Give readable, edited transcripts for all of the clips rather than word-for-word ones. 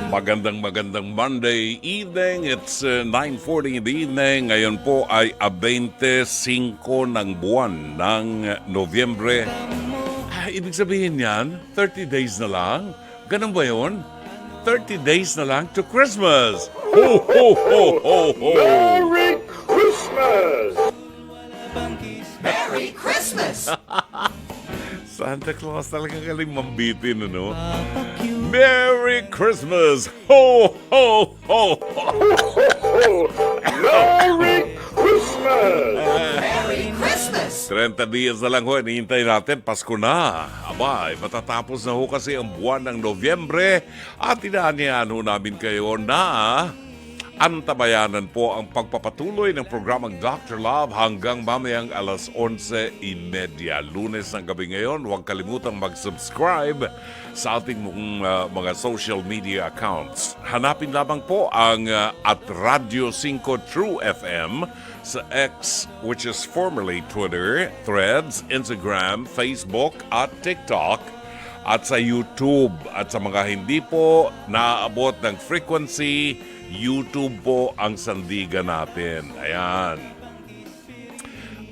Magandang Monday evening. It's 9:40 in the evening. Ngayon po ay 25 ng buwan ng Nobyembre. Ibig sabihin yan, 30 days na lang. Ganun ba yun? 30 days na lang to Christmas. Ho, ho, ho, ho, ho. Merry Christmas! Merry Christmas! Santa Claus talagang galing mambitin, ano? Merry Christmas! Ho, ho, ho, ho. Merry Christmas! Merry Christmas! 30 dias na lang ho, hinihintay natin, Pasko na. Aba, matatapos na ho kasi ang buwan ng Nobyembre at inaanyahan ho namin kayo na antabayanan po ang pagpapatuloy ng programang Dr. Love hanggang mamayang alas 11:30. Lunes ng gabi ngayon, huwag kalimutang mag-subscribe sa ating mga social media accounts. Hanapin lamang po ang at Radio 5 True FM sa X, which is formerly Twitter, Threads, Instagram, Facebook at TikTok, at sa YouTube. At sa mga hindi po naaabot ng frequency, YouTube po ang sandigan natin. Ayan.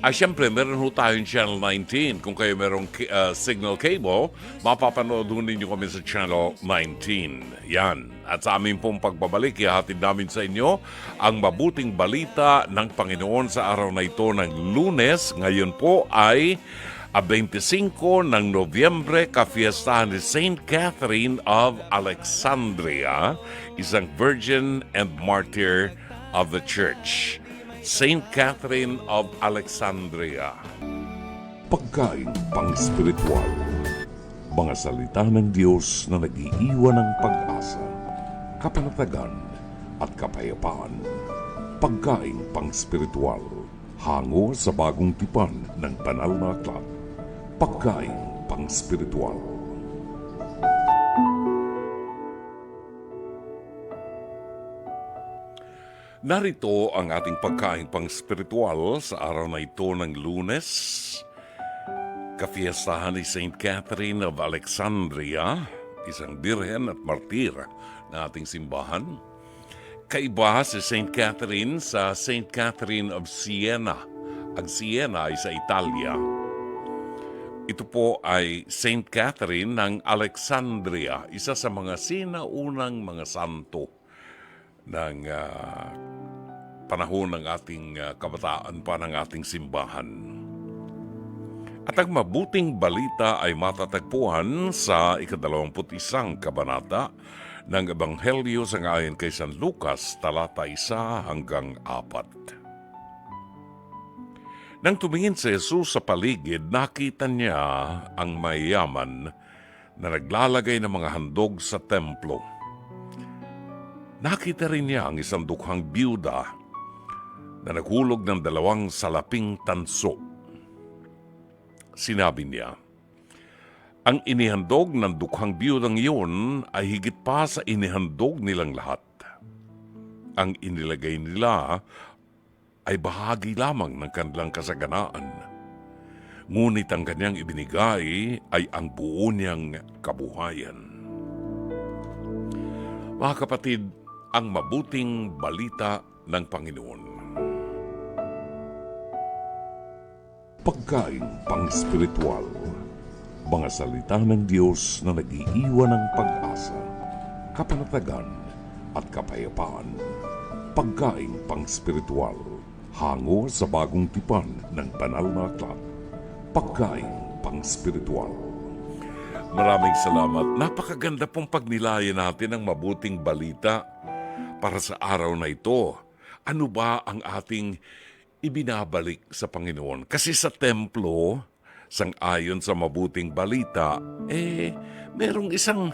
Siyempre, meron ho tayong Channel 19. Kung kayo merong signal cable, mapapanood ho ninyo kami sa Channel 19. Yan. At sa aming pong pagbabalik, ihatid namin sa inyo ang mabuting balita ng Panginoon sa araw na ito ng Lunes. Ngayon po ay 25 ng Nobyembre, kafiestahan ni Saint Catherine of Alexandria, isang virgin and martyr of the Church. Saint Catherine of Alexandria. Pagkain pang-spiritual. Mga salita ng Diyos na nag-iiwan ng pag-asa, kapanatagan at kapayapaan. Pagkain pang-spiritual. Hango sa bagong tipan ng banal na aklat. Pagkain pang-spiritual. Narito ang ating pagkain pang-spiritual sa araw na ito ng Lunes. Kafiestahan ni Saint Catherine of Alexandria, isang birhen at martir na ating simbahan. Kaiba si Saint Catherine sa Saint Catherine of Siena. Ang Siena ay sa Italia. Ito po ay Saint Catherine ng Alexandria, isa sa mga sinaunang mga santo ng panahon ng ating kabataan pa ng ating simbahan. At ang mabuting balita ay matatagpuan sa 21 kabanata ng Ebanghelyo sangayon kay San Lucas, talata 1 hanggang 4. Nang tumingin si Jesus sa paligid, nakita niya ang mayayaman na naglalagay ng mga handog sa templo. Nakita rin niya ang isang dukhang biyuda na naghulog ng 2 salaping tanso. Sinabi niya, ang inihandog ng dukhang biyudang iyon ay higit pa sa inihandog nilang lahat. Ang inilagay nila ay bahagi lamang ng kanilang kasaganaan. Ngunit ang kanyang ibinigay ay ang buo niyang kabuhayan. Mga kapatid, ang mabuting balita ng Panginoon. Pagkain pang-spiritual. Mga salita ng Diyos na nag-iiwan ng pag-asa, kapanatagan at kapayapaan. Pagkain pang-spiritual. Hango sa bagong tipan ng banal na aklat. Pagkain pang-spiritual. Maraming salamat. Napakaganda pong pagnilayan natin ng mabuting balita para sa araw na ito. Ano ba ang ating ibinabalik sa Panginoon? Kasi sa templo, sang-ayon sa mabuting balita, merong isang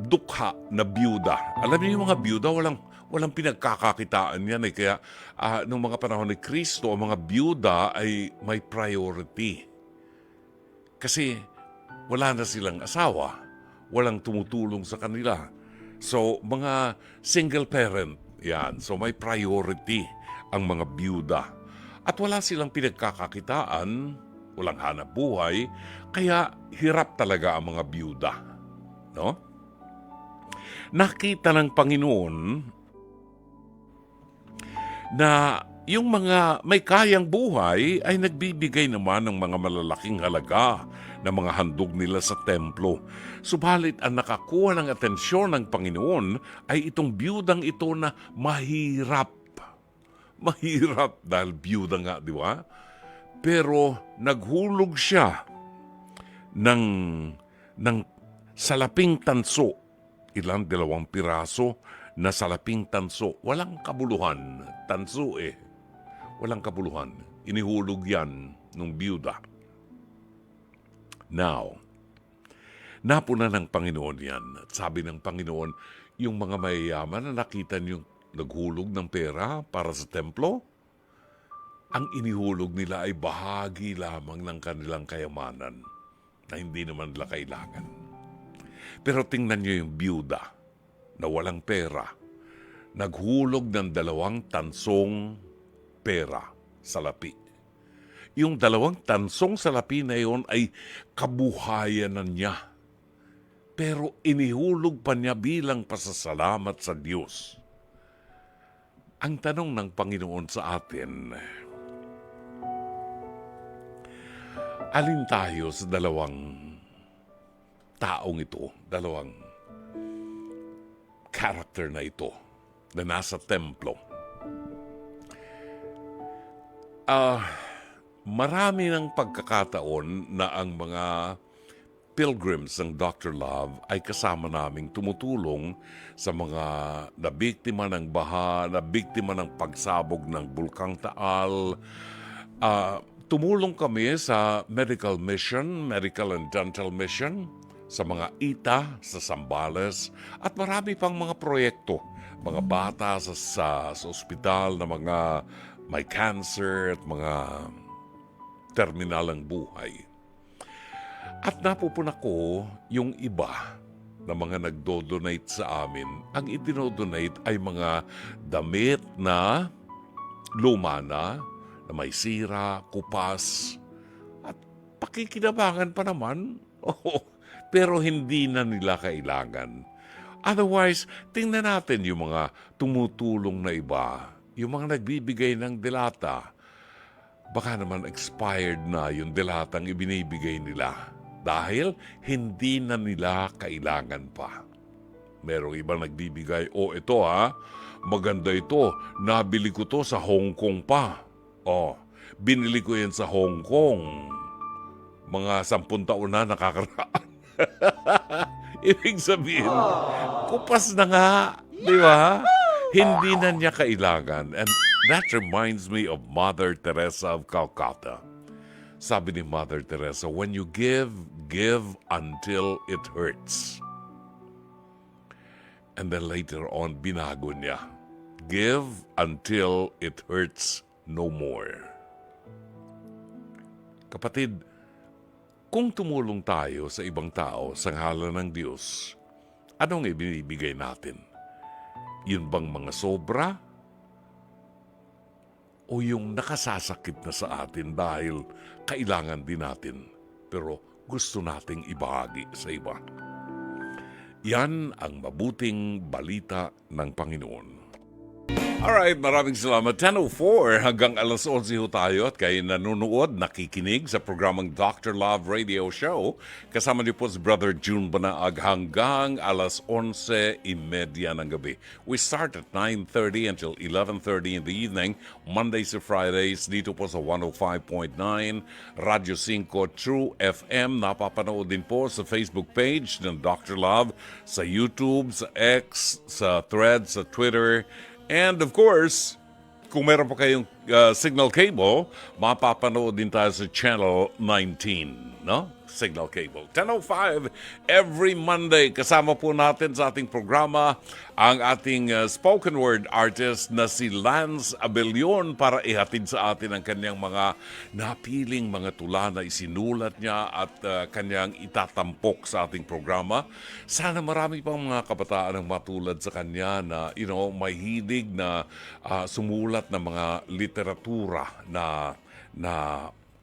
dukha na biyuda. Alam niyo yung mga biyuda, walang pinagkakakitaan yan. Kaya nung mga panahon ni Kristo, ang mga biyuda ay may priority. Kasi wala na silang asawa. Walang tumutulong sa kanila. So, mga single parent, yan. So, may priority ang mga biyuda. At wala silang pinagkakakitaan, walang hanap buhay, kaya hirap talaga ang mga biyuda. No? nakita ng Panginoon na yung mga may kayang buhay ay nagbibigay naman ng mga malalaking halaga na mga handog nila sa templo. Subalit ang nakakuha ng atensyon ng Panginoon ay itong biyudang ito na mahirap. Mahirap dahil biyuda nga, di ba? Pero naghulog siya ng salaping tanso. Ilang 2 piraso na salaping tanso. Walang kabuluhan. Tanso Walang kabuluhan. Inihulog yan nung biyuda. Now, napuna ng Panginoon yan. At sabi ng Panginoon, yung mga mayayaman na nakita niyong naghulog ng pera para sa templo, ang inihulog nila ay bahagi lamang ng kanilang kayamanan na hindi naman nila kailangan. Pero tingnan niyo yung biyuda na walang pera, naghulog ng 2 tansong pera, salapi. Yung 2 tansong salapi na yon ay kabuhayan na niya. Pero inihulog pa niya bilang pasasalamat sa Diyos. Ang tanong ng Panginoon sa atin, alin tayo sa 2 taong ito, 2 character na ito na nasa templo? Marami ng pagkakataon na ang mga pilgrims ng Dr. Love ay kasama naming tumutulong sa mga nabiktima ng baha, nabiktima ng pagsabog ng Bulkang Taal. Tumulong kami sa medical mission, medical and dental mission, sa mga ITA, sa Zambales, at marami pang mga proyekto. Mga bata sa ospital na mga may cancer at mga terminalang buhay. At napupuna ko yung iba na mga nagdo-donate sa amin. Ang idinodonate ay mga damit na luma na may sira, kupas, at pakikinabangan pa naman. Pero hindi na nila kailangan. Otherwise, tingnan natin yung mga tumutulong na iba, yung mga nagbibigay ng delata. Baka naman expired na yung delatang ibinibigay nila dahil hindi na nila kailangan pa. Merong ibang nagbibigay, ito maganda ito, nabili ko to sa Hong Kong pa. Binili ko yan sa Hong Kong. Mga 10 taon na nakakaraan. Ibig sabihin, kupas na nga, di ba? Hindi na niya kailangan. And that reminds me of Mother Teresa of Calcutta. Sabi ni Mother Teresa, when you give, give until it hurts. And then later on, binago niya. Give until it hurts no more. Kapatid, kung tumulong tayo sa ibang tao sa ngalan ng Diyos, anong ibinibigay natin? Yun bang mga sobra? O yung nakasasakit na sa atin dahil kailangan din natin, pero gusto nating ibahagi sa iba? Yan ang mabuting balita ng Panginoon. Alright, maraming salamat. 10:04 hanggang 11:00 ho tayo at kayo nanonood, nakikinig sa programang Dr. Love Radio Show. Kasama niyo po si Brother June Banaag hanggang 11:30 ng gabi. We start at 9:30 until 11:30 in the evening, Mondays to Fridays, dito po sa 105.9 Radyo 5 True FM. Napapanood din po sa Facebook page ng Dr. Love, sa YouTube, sa X, sa Threads, sa Twitter. And of course, kung meron pa kayong signal cable, mapapanood din tayo sa Channel 19, no? Signal cable. 10:05 every Monday. Kasama po natin sa ating programa ang ating spoken word artist na si Lance Abelion para ihatid sa atin ang kanyang mga napiling mga tula na isinulat niya at kanyang itatampok sa ating programa. Sana marami pang mga kabataan ang matulad sa kanya na may hilig na sumulat ng mga literatura na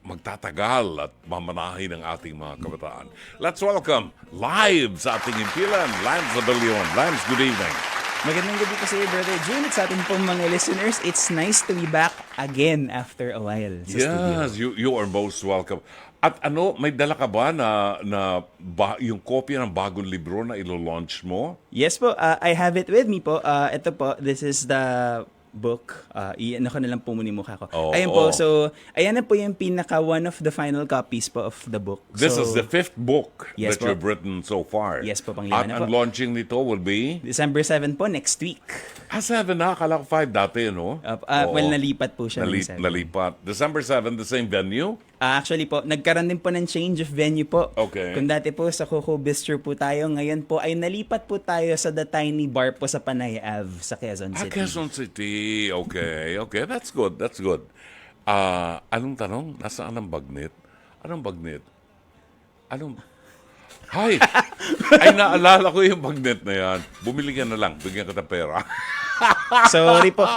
magtatagal at mamanahin ng ating mga kabataan. Let's welcome live sa ating impilan, Lance Abelion. Lance, good evening. Magandang gabi po sa iyo, Brother June, at sa ating pong mga listeners. It's nice to be back again after a while sa studio. Yes, you are most welcome. At may dala ka ba yung kopya ng bagong libro na ilo-launch mo? Yes po, I have it with me po. Ito po, this is the book. Iyan ko na lang po muna yung mukha ko. Ayan po, so ayan na po yung one of the final copies po of the book. This is the 5th book Yes that po. you've written so far. Yes po, pang-lima At na ang po. launching nito will be? December 7 po, next week. 7 na. Akala ko 5 dati, no? Oo. Well, nalipat po siya. ng 7. Nalipat. December 7, the same venue? Actually po, nagkaroon din po ng change of venue po. Okay. Kung dati po sa Coco Bistro po tayo, ngayon po ay nalipat po tayo sa The Tiny Bar po sa Panay Ave sa Quezon City. Quezon City. Okay. That's good. Anong tanong? Nasaan ang bagnet? Anong bagnet? Hay! Ay, naalala ko yung bagnet na yan. Bumili ka na lang. Bigyan ka ng pera. Sorry po.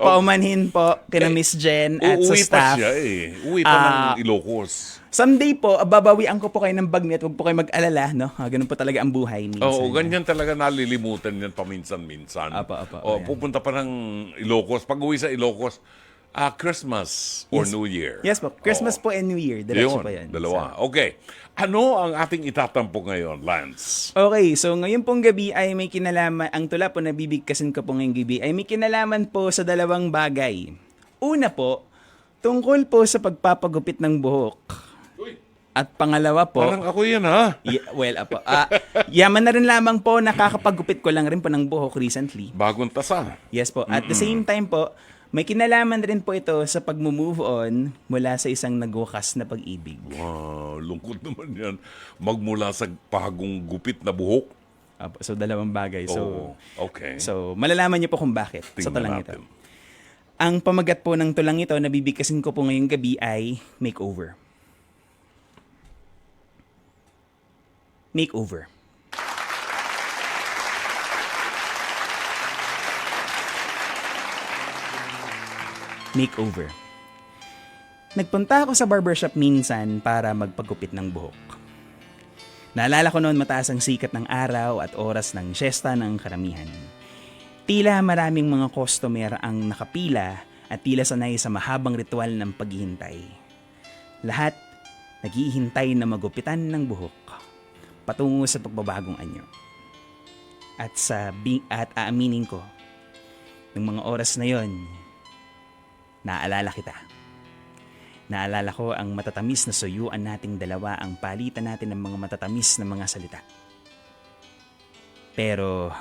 Paumanhin po kina Miss Jen at sa Uuwi pa staff. siya eh. Uuwi pa ng Ilocos. Someday po, babawian ko po kayo ng bagnet. Huwag po kayo mag-alala, no? Ganun po talaga ang buhay minsan. Oo, ganyan talaga nalilimutan yan paminsan-minsan. Apa. Ayan. Pupunta pa ng Ilocos. Pag uwi sa Ilocos, Christmas or Yes. New Year. Yes po. Christmas po and New Year. Diretso pa yan. Dalawa. Okay. Ano ang ating itatampok ngayon, Lance? Okay, so ngayon pong gabi ay may kinalaman, ang tula po na bibigkasin ko po ngayong gabi ay may kinalaman po sa dalawang bagay. Una po, tungkol po sa pagpapagupit ng buhok. At pangalawa po, Parang ako yan, ha? yaman na rin lamang po, nakakapagupit ko lang rin po ng buhok recently. Bagong tasa. Yes po, at the same time po, may kinalaman rin po ito sa pag-move on mula sa isang nagwakas na pag-ibig. Wow, lungkot naman yan. Magmula sa bagong gupit na buhok. So dalawang bagay. Oo, okay. So malalaman niyo po kung bakit sa Tingnan tulang natin. ito. Ang pamagat po ng tulang ito na bibigkasin ko po ngayong gabi ay makeover. Makeover. Makeover. Nagpunta ako sa barbershop minsan para magpagupit ng buhok. Naalala ko noon mataas ang sikat ng araw at oras ng siesta ng karamihan. Tila maraming mga customer ang nakapila at tila sanay sa mahabang ritual ng paghihintay. Lahat naghihintay na magupitan ng buhok patungo sa pagbabagong anyo. At aaminin ko, ng mga oras na yon, naalala kita. Naalala ko ang matatamis na suyuan nating dalawa, ang palitan natin ng mga matatamis na mga salita. Pero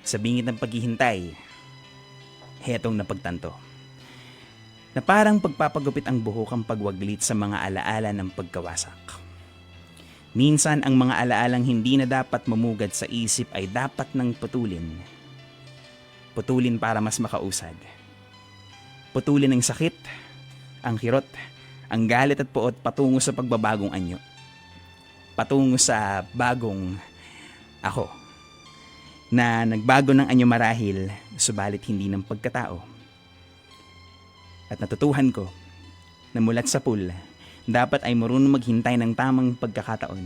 sa bingit ng paghihintay, hetong napagtanto. Na parang pagpapagupit ang buhok ang pagwaglit sa mga alaala ng pagkawasak. Minsan ang mga alaalang hindi na dapat mamugad sa isip ay dapat nang putulin. Putulin para mas makausad. Putulin ang sakit, ang kirot, ang galit at puot patungo sa pagbabagong anyo. Patungo sa bagong ako. Na nagbago ng anyo marahil, subalit hindi ng pagkatao. At natutuhan ko na mulat sa pool, dapat ay marunong maghintay ng tamang pagkakataon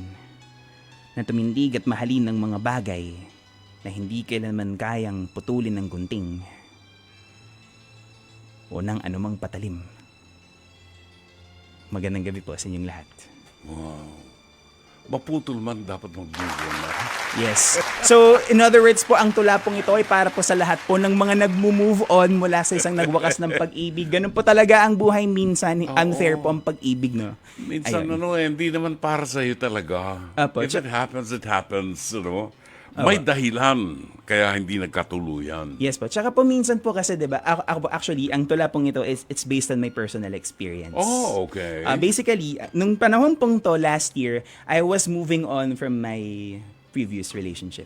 na tumindig at mahalin ng mga bagay na hindi kailanman kayang putulin ng gunting o ng anumang patalim. Magandang gabi po sa inyong lahat. Wow. Maputol man dapat mag-move na. Yes. So, in other words po, ang tula pong ito ay para po sa lahat po ng mga nag-move on mula sa isang nagwakas ng pag-ibig. Ganun po talaga ang buhay minsan. Unfair po ang pag-ibig, no? Minsan, Ayun. hindi naman para sa'yo talaga. Apo, If it happens, May dahilan kaya hindi nagkatuluyan. Yes po. Tsaka po minsan po kasi, di ba, ako po, actually, ang tula pong ito is it's based on my personal experience. Oh, okay. Basically, nung panahon pong to last year, I was moving on from my previous relationship.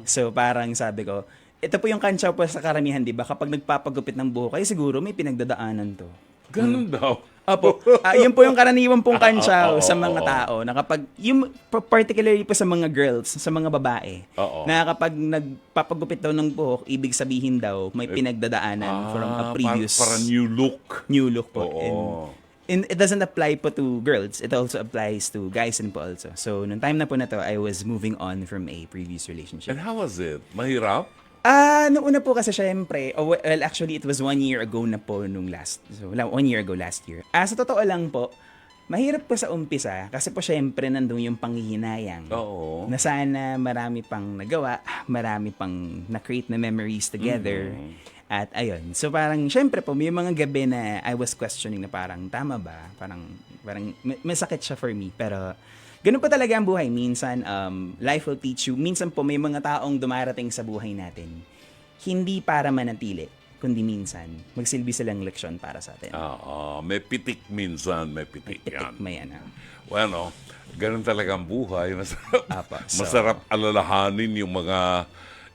So parang sabi ko, ito po yung kantsaw po sa karamihan, di ba? Kapag nagpapagupit ng buhok, ay siguro may pinagdadaanan to. Ganun daw. Opo. Yun po yung karaniwan pong kantsaw sa mga tao na kapag, yung particularly po sa mga girls, sa mga babae, na kapag nagpapagupit daw ng buhok, ibig sabihin daw may pinagdadaanan from a previous... Para new look. New look po. Oo. it doesn't apply po to girls. It also applies to guys din po also. So, nung time na po na to, I was moving on from a previous relationship. And how was it? Mahirap? Noong una po kasi syempre, well actually it was 1 year ago na po nung last. So, 1 year ago last year. Sa totoo lang po, mahirap po sa umpisa kasi po syempre nandun yung panghihinayang. Oo. Na sana marami pang nagawa, marami pang na-create na memories together. At ayun. So parang syempre po may mga gabi na I was questioning na parang tama ba? Parang masakit siya for me. Pero ganun po talaga ang buhay. Minsan life will teach you. Minsan po may mga taong dumarating sa buhay natin. Hindi para manatili, kundi minsan magsilbi silang leksyon para sa atin. May pitik minsan, may pitik yan. May ano. Well, ganun talaga ang buhay. Masarap, Apa, so- masarap alalahanin yung mga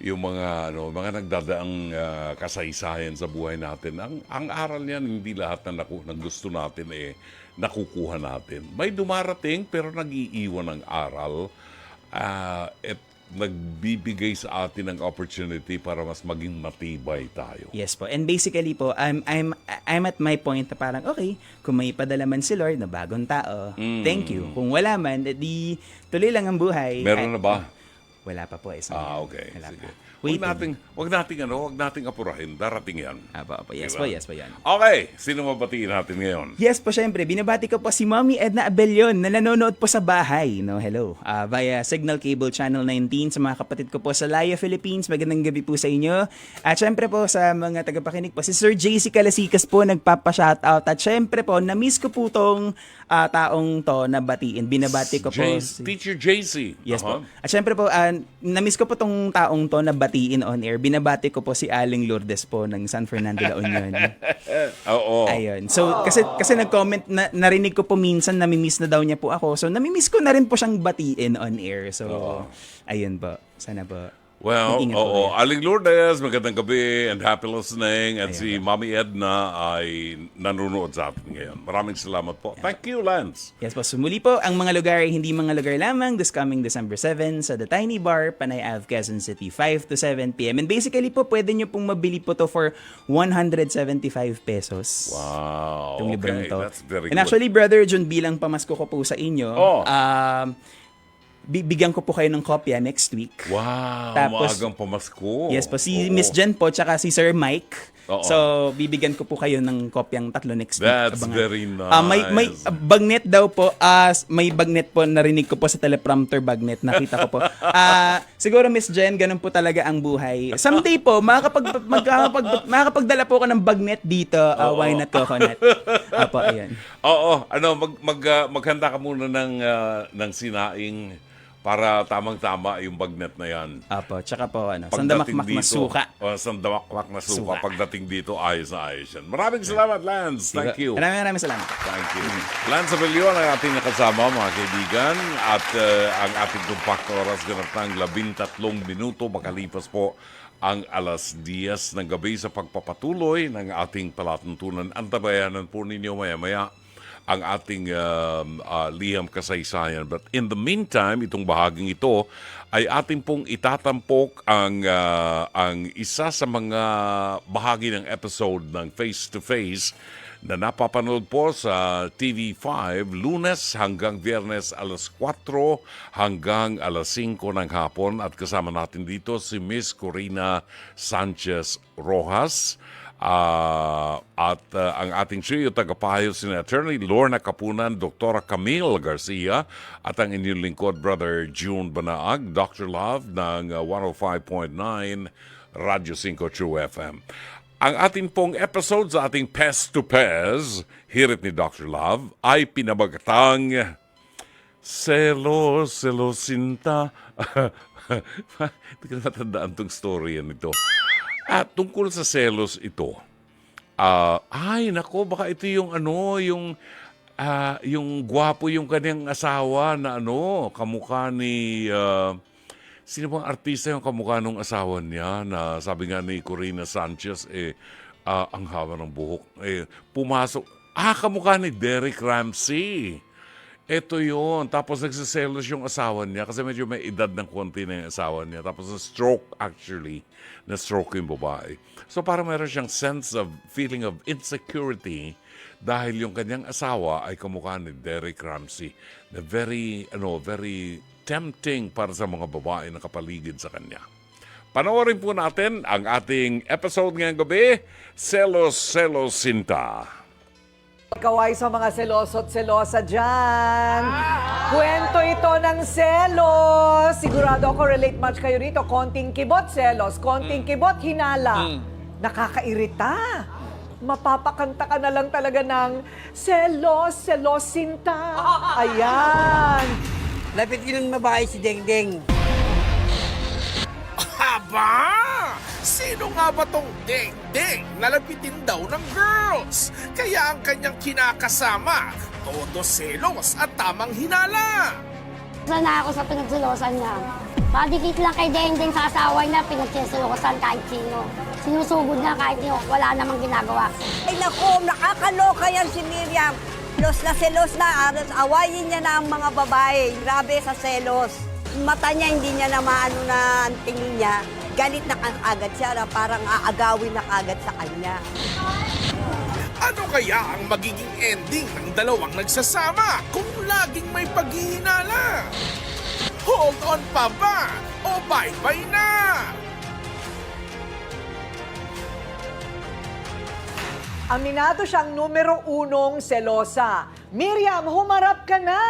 mga nagdadaang kasaysayan sa buhay natin. Ang aral niyan, hindi lahat ng gusto natin nakukuha natin. May dumarating pero nag-iiwan ng aral at nagbibigay sa atin ng opportunity para mas maging matibay tayo. Yes po. And basically po, I'm at my point na parang, okay, kung may padala man si Lord na bagong tao, thank you. Kung wala man, di tuloy lang ang buhay. Meron na ba? Wala pa po. Okay. Wala Sige. pa. Huwag Waiting. nating apurahin. Darating yan. Apo. Yes Diba? po, yes po yan. Okay. Sino mabatiin natin ngayon? Yes po, syempre. Binabati ko po si Mommy Edna Abellion na nanonood po sa bahay. No, hello. Via Signal Cable Channel 19 sa mga kapatid ko po sa Laya, Philippines. Magandang gabi po sa inyo. At syempre po sa mga tagapakinig po, si Sir JC Calasikas po nagpapa-shoutout. At syempre po, na-miss ko po tong taong to na batiin. Binabati ko po. Teacher JC. Yes po. At syempre po, na-miss ko po tong taong to na batiin on air. Binabati ko po si Aling Lourdes po ng San Fernando, La Union. Oo. Ayun. So, kasi nag-comment, narinig ko po minsan, namimiss na daw niya po ako. So, namimiss ko na rin po siyang batiin on air. So, ayun po. Sana po. Well, mag-ingat po oo. kayo. Aling Lourdes, magandang gabi and happy listening. At si Mommy Edna ay nanonood sa atin ngayon. Maraming salamat po. Thank you, Lance. Yes po, sumuli po ang mga lugar ay hindi mga lugar lamang this coming December 7 sa The Tiny Bar, Panay Ave, Quezon City, 5 to 7 p.m. And basically po, pwede nyo pong mabili po to for 175 pesos. Wow. Itong librong Okay, to. that's very And good. actually, Brother John, bilang pamasko ko po sa inyo, bibigyan ko po kayo ng kopya next week. Wow, Tapos- maagang pamasko. Yes po, si Oo. Miss Jen po, tsaka si Sir Mike. Oo. So, bibigyan ko po kayo ng kopyang 3 next week. That's Abangan. very nice. May bagnet daw po. May bagnet po, narinig ko po sa teleprompter bagnet. Nakita ko po. Siguro Miss Jen, ganun po talaga ang buhay. Someday po, makakapagdala po ako ng bagnet dito. Why not coconut? Apo, ayan. Oo, maghanda ka muna ng sinaing para tamang-tama yung bagnet na yan. Apo, tsaka po, sandamakmak na suka. Sandamakmak na suka. Suka. Pagdating dito, ayos na ayos yan. Maraming salamat, Lance. Thank you. Maraming salamat. Thank you. Lance Abellion ang ating nakasama, mga kaibigan. At ang ating tumpak na oras ganap ng 13 minuto. Makalipas po ang 10:00 ng gabi sa pagpapatuloy ng ating palatuntunan. Antabayanan po ninyo maya-maya ang ating liham kasaysayan. But in the meantime, itong bahaging ito ay ating pong itatampok ang isa sa mga bahagi ng episode ng Face to Face na napapanood po sa TV5 Lunes hanggang Biyernes 4 hanggang 5 ng hapon. At kasama natin dito si Miss Corina Sanchez Rojas. At ang ating trio tagapayo si Attorney Lorna Kapunan, Dr. Camille Garcia at ang inyong lingkod, Brother June Banaag, Dr. Love ng 105.9 Radyo 5 True FM. Ang ating pong episode sa ating Pest to Pez, hirit ni Dr. Love, ay pinabagatang Selosinta. Hindi ko na matandaan tong story yan ito. At tungkol sa selos ito, ay nako, baka ito yung yung gwapo yung kanyang asawa na kamukha ni, sino bang artista yung kamukha ng asawa niya na sabi nga ni Corina Sanchez, ang haba ng buhok, pumasok, kamukha ni Derek Ramsey. Ito yun. Tapos nagsiselos yung asawa niya kasi medyo may edad ng konti na yung asawa niya. Tapos na-stroke actually. Na-stroke yung babae. So parang meron siyang sense of feeling of insecurity dahil yung kanyang asawa ay kamukha ni Derek Ramsey na very tempting para sa mga babae na kapaligid sa kanya. Panoorin po natin ang ating episode ngayong gabi, Selos Selos Sinta. Kaway sa mga seloso at selosa dyan. Kwento ito ng selos. Sigurado ako relate much kayo rito. Konting kibot, selos. Konting kibot, hinala. Nakakairita. Mapapakanta ka na lang talaga ng selos, selosinta. Ayan. Lapit yun ng babae si Dengdeng. Aba! Sino nga ba tong Deng-Deng na lapitin daw ng girls? Kaya ang kanyang kinakasama, todo selos at tamang hinala. Sana ako sa pinagsilosan niya. Padikit lang kay Deng-Deng sa asawa niya, pinagsilosan kahit sino. Sinusugod na kahit wala namang ginagawa. Ay naku, nakakaloka yan si Miriam. Selos na, awayin niya na ang mga babae. Grabe sa selos. Mata niya, hindi niya na maano na ang tingin niya. Galit na agad siya, na parang aagawin na agad sa kanya. Ano kaya ang magiging ending ng dalawang nagsasama kung laging may paghihinala? Hold on pa ba? O bye-bye na? Aminado siyang numero unong selosa. Miriam, humarap ka na!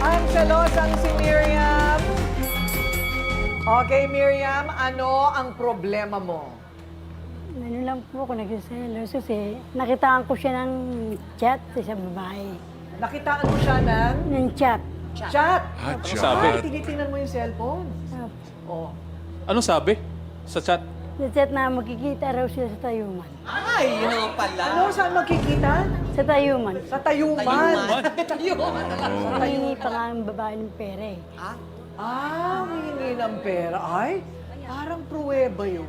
Ang selosang si Miriam. Okay, Miriam, ano ang problema mo? Ano lang po ako nagsiselos kasi nakitaan ko siya ng chat sa isang babae. Nakitaan mo siya Ng chat. chat. Chat. Sabi? Ay, tinitingnan mo yung cellphone. Oh. Anong sabi sa chat? Sa chat na magkikita raw sila sa Tayuman. Ay, yun pala. Ano, saan magkikita? Sa Tayuman. Sa Tayuman. Nangingi pa nga ang babae ng pera eh. Humingi ng pera. Ay, parang pruweba yun.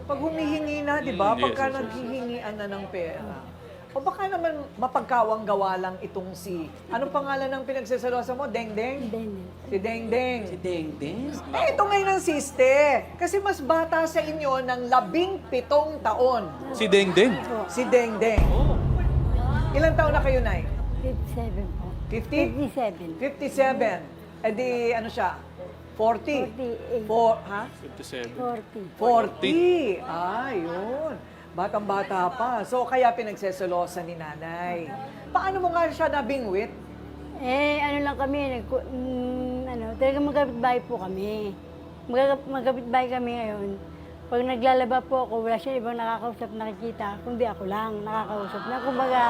Pag humihingi na, di ba? Yes, Pagka yes, yes. naghihingian na ng pera. O baka naman mapagkawang gawa lang itong si... Anong pangalan ng pinagsasalosa mo? Deng-deng? Deng-Deng. Si Deng-deng. Si Dengdeng? Ito ngayon ang siste. Kasi mas bata sa inyo ng 17 taon. Si Dengdeng. Si Deng-deng. Ilang taon na kayo, Nay? 57 po. 50? 57. 57. Eh di, ano siya? 40? 48. Ha? 57. 40. 40. Yun. Batang-bata pa. So, kaya pinagseselosan ni nanay. Paano mo nga siya nabingwit? Eh, ano lang kami, talagang magkapit-bahay po kami. Magkapit-bahay kami ngayon. Pag naglalaba po ako, wala siya ibang nakakausap, nakikita, kundi ako lang nakakausap na. Kumbaga,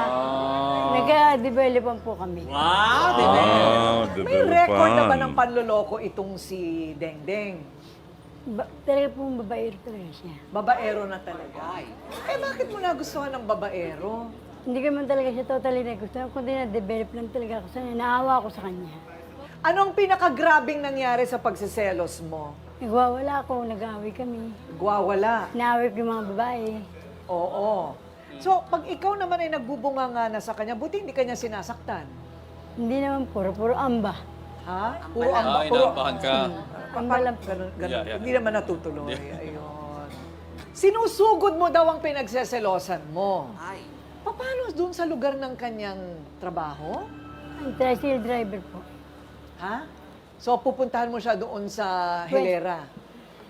nagka-developan po kami. May record na ba ng panloloko itong si Dengdeng? Talaga pong babaero talaga siya. Babaero na talaga. Eh, bakit mo nagustuhan ng babaero? Hindi ko man talaga siya totally nagustuhan, kundi na-develop lang talaga ako sa kanya. Naawa ako sa kanya. Anong pinakagrabing nangyari sa pagsiselos mo? Nagwawala ako, nag-away kami. Gwawala. Naaway ko yung mga babae. Oo. So, pag ikaw naman ay nagbubunga nga na sa kanya, buti hindi kanya sinasaktan. Hindi naman puro amba. Ha? Puro amba. Inaampahan ka. Amba lang. Ganun. Yeah. Hindi naman natutuloy. Ayun. Sinusugod mo daw ang pinagseselosan mo. Ay. Paano doon sa lugar ng kanyang trabaho? Ang tricycle driver po. Ha? So, pupuntahan mo siya doon sa Hilera.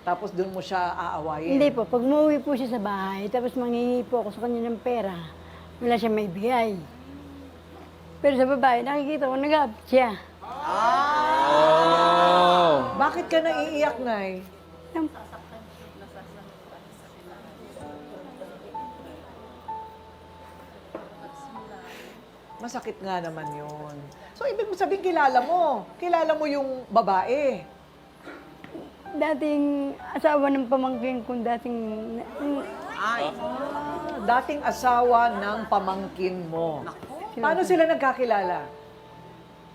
Tapos doon mo siya aawayin. Hindi po, pag umuwi po siya sa bahay, tapos manghingi po ako sa kanya ng pera, wala siya may bigay. Pero sa babae, nakikita ko, nag-abot siya. Bakit ka naiiyak, Nay? Masakit nga naman yun. So, ibig mo sabihin, kilala mo yung babae. Dating asawa ng pamangkin kong dating... Dating asawa ng pamangkin mo. Paano sila nagkakilala?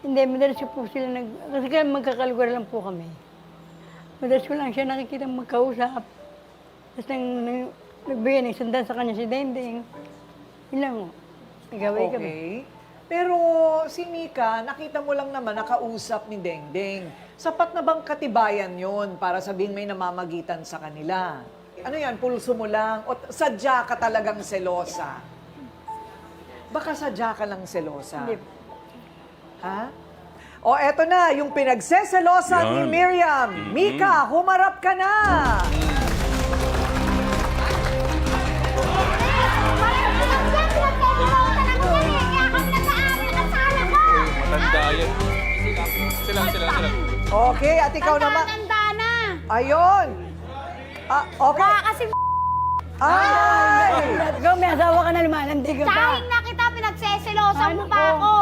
Hindi, madalas po sila kasi kaya magkakalugar lang po kami. Madalas ko lang siya nakikita magkausap. Tapos nagbigay ng sandal sa kanya si Dendeng. Yun lang mo. Nagaway kami. Okay. Pero si Mika, nakita mo lang naman nakausap ni Dengdeng. Sapat na bang katibayan yon para sabihin may namamagitan sa kanila? Ano yan, pulso mo lang? O sadya ka talagang selosa? Baka sadya ka lang selosa. Hindi. Ha? O eto na, yung pinagseselosa ni Yan. Miriam. Mika, humarap ka na! Matanda yan. Sila. Okay, at ikaw naman. Tanda na! Ayun! Okay. Kasi Ay! ikaw may asawa ka na lumalandi ka pa. Dahil na kita, pinagseselosan mo pa ako.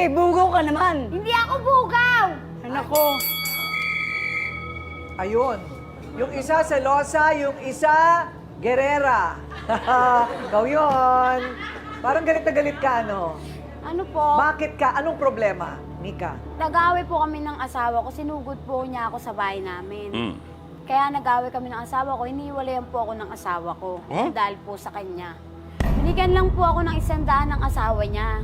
Bugaw ka naman. Hindi ako bugaw. Anak ko. Ayun. Yung isa selosa, yung isa gerera. Ikaw yun. Parang galit na galit ka, no? Ano po? Bakit ka? Anong problema, Mika? Nag-away po kami ng asawa ko. Sinugod po niya ako sa bahay namin. Mm. Kaya nag-away kami ng asawa ko. Iniwalayan po ako ng asawa ko. Huh? Dahil po sa kanya. Binigyan lang po ako ng 100 ng asawa niya.